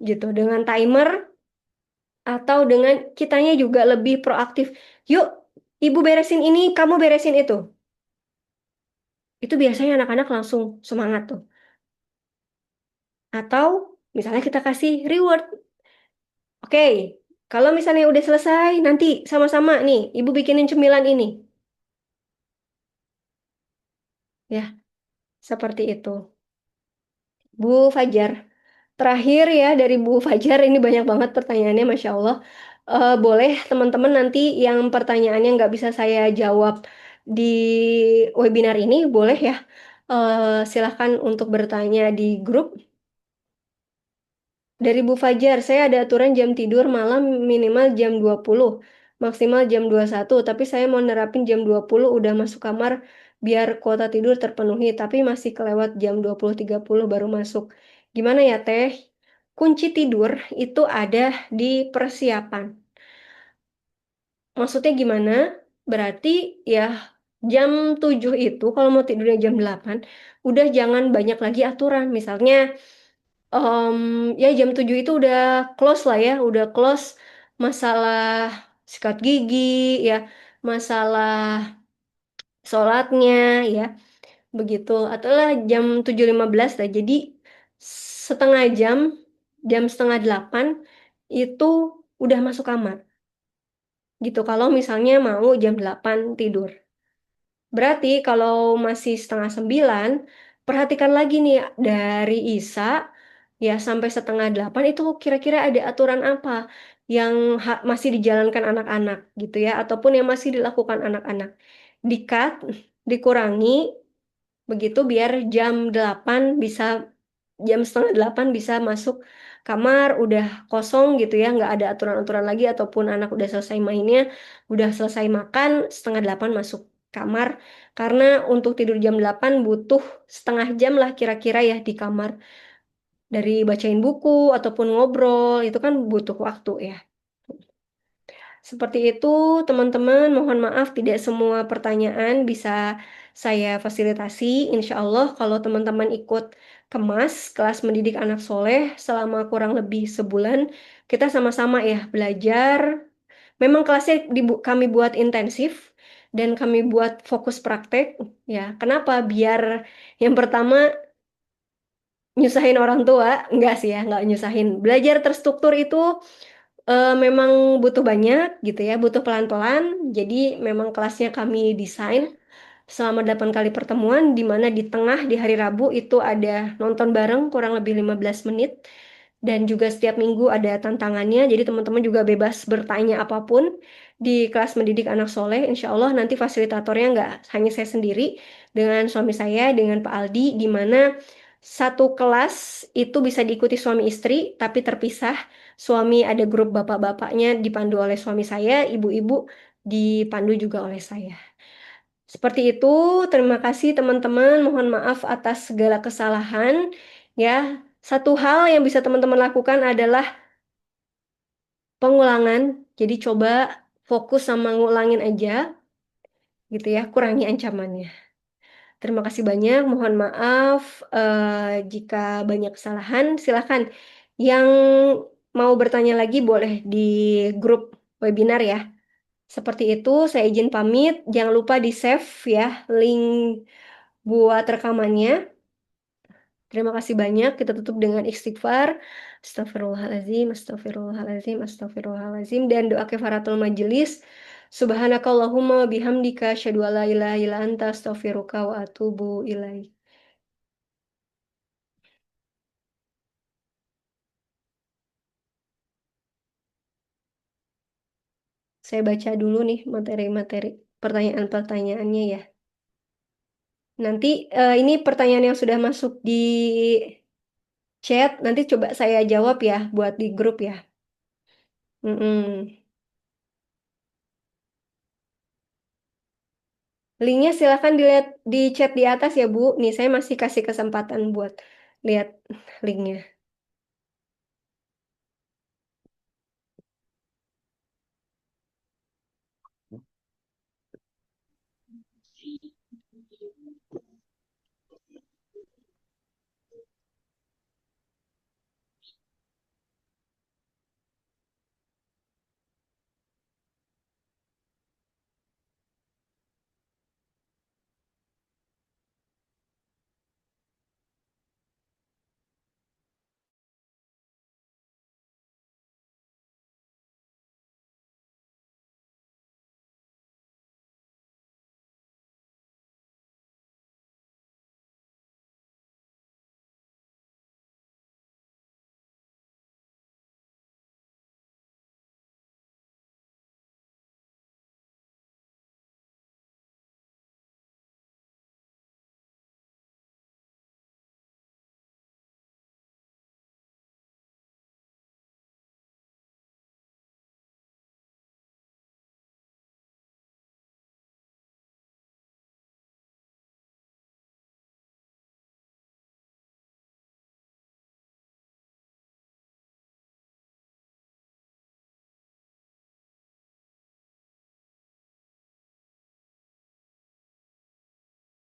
gitu dengan timer atau dengan kitanya juga lebih proaktif. Yuk, ibu beresin ini, kamu beresin itu. Itu biasanya anak-anak langsung semangat tuh. Atau misalnya kita kasih reward. Oke, kalau misalnya udah selesai, nanti sama-sama nih, ibu bikinin cemilan ini. Ya, seperti itu. Bu Fajar, terakhir ya dari Bu Fajar, ini banyak banget pertanyaannya, Masya Allah. Boleh teman-teman nanti yang pertanyaannya nggak bisa saya jawab di webinar ini, boleh ya. Silahkan untuk bertanya di grup. Dari Bu Fajar, saya ada aturan jam tidur malam minimal jam 20, maksimal jam 21. Tapi saya mau nerapin jam 20 udah masuk kamar biar kuota tidur terpenuhi, tapi masih kelewat jam 20.30 baru masuk. Gimana ya, Teh? Kunci tidur itu ada di persiapan. Maksudnya gimana? Berarti ya jam 7 itu kalau mau tidurnya jam 8, udah jangan banyak lagi aturan. Misalnya Em, ya jam 7 itu udah close lah ya, udah close masalah sikat gigi ya, masalah sholatnya ya, begitu. Atulah jam 7.15 lah. Jadi setengah jam, jam setengah 8 itu udah masuk kamar. Gitu kalau misalnya mau jam 8 tidur. Berarti kalau masih setengah 9, perhatikan lagi nih dari Isa ya sampai setengah 8 itu kira-kira ada aturan apa yang masih dijalankan anak-anak gitu ya, ataupun yang masih dilakukan anak-anak. Dikat, dikurangi, begitu biar jam setengah 8 bisa masuk kamar udah kosong gitu ya, nggak ada aturan-aturan lagi ataupun anak udah selesai mainnya, udah selesai makan, setengah 8 masuk kamar karena untuk tidur jam 8 butuh setengah jam lah kira-kira ya di kamar dari bacain buku ataupun ngobrol itu kan butuh waktu ya. Seperti itu, teman-teman. Mohon maaf, tidak semua pertanyaan bisa saya fasilitasi. Insya Allah, kalau teman-teman ikut kemas kelas mendidik anak soleh selama kurang lebih sebulan, kita sama-sama ya belajar. Memang kelasnya kami buat intensif dan kami buat fokus praktek. Ya, kenapa? Biar yang pertama nyusahin orang tua, enggak sih ya, enggak nyusahin. Belajar terstruktur itu memang butuh banyak gitu ya, butuh pelan-pelan. Jadi memang kelasnya kami desain selama 8 kali pertemuan di mana di tengah di hari Rabu itu ada nonton bareng kurang lebih 15 menit dan juga setiap minggu ada tantangannya. Jadi teman-teman juga bebas bertanya apapun di kelas mendidik anak soleh. Insya Allah nanti fasilitatornya nggak hanya saya sendiri dengan suami saya, dengan Pak Aldi, di mana satu kelas itu bisa diikuti suami istri tapi terpisah. Suami ada grup bapak-bapaknya dipandu oleh suami saya, ibu-ibu dipandu juga oleh saya. Seperti itu, terima kasih teman-teman. Mohon maaf atas segala kesalahan. Ya, satu hal yang bisa teman-teman lakukan adalah pengulangan. Jadi coba fokus sama ngulangin aja, gitu ya, kurangi ancamannya. Terima kasih banyak. Mohon maaf jika banyak kesalahan. Silakan yang mau bertanya lagi boleh di grup webinar ya. Seperti itu, saya izin pamit. Jangan lupa di-save ya link buat rekamannya. Terima kasih banyak. Kita tutup dengan istighfar. Astagfirullahaladzim, astagfirullahaladzim, astagfirullahaladzim. Dan doa kafaratul majelis. Subhanakallahumma bihamdika asyhadu an la ilaha illa anta astaghfiruka wa atubu ilaik. Saya baca dulu nih materi-materi pertanyaan-pertanyaannya ya. Nanti ini pertanyaan yang sudah masuk di chat, nanti coba saya jawab ya buat di grup ya. Mm-mm. Linknya silahkan dilihat di chat di atas ya Bu. Nih saya masih kasih kesempatan buat lihat linknya.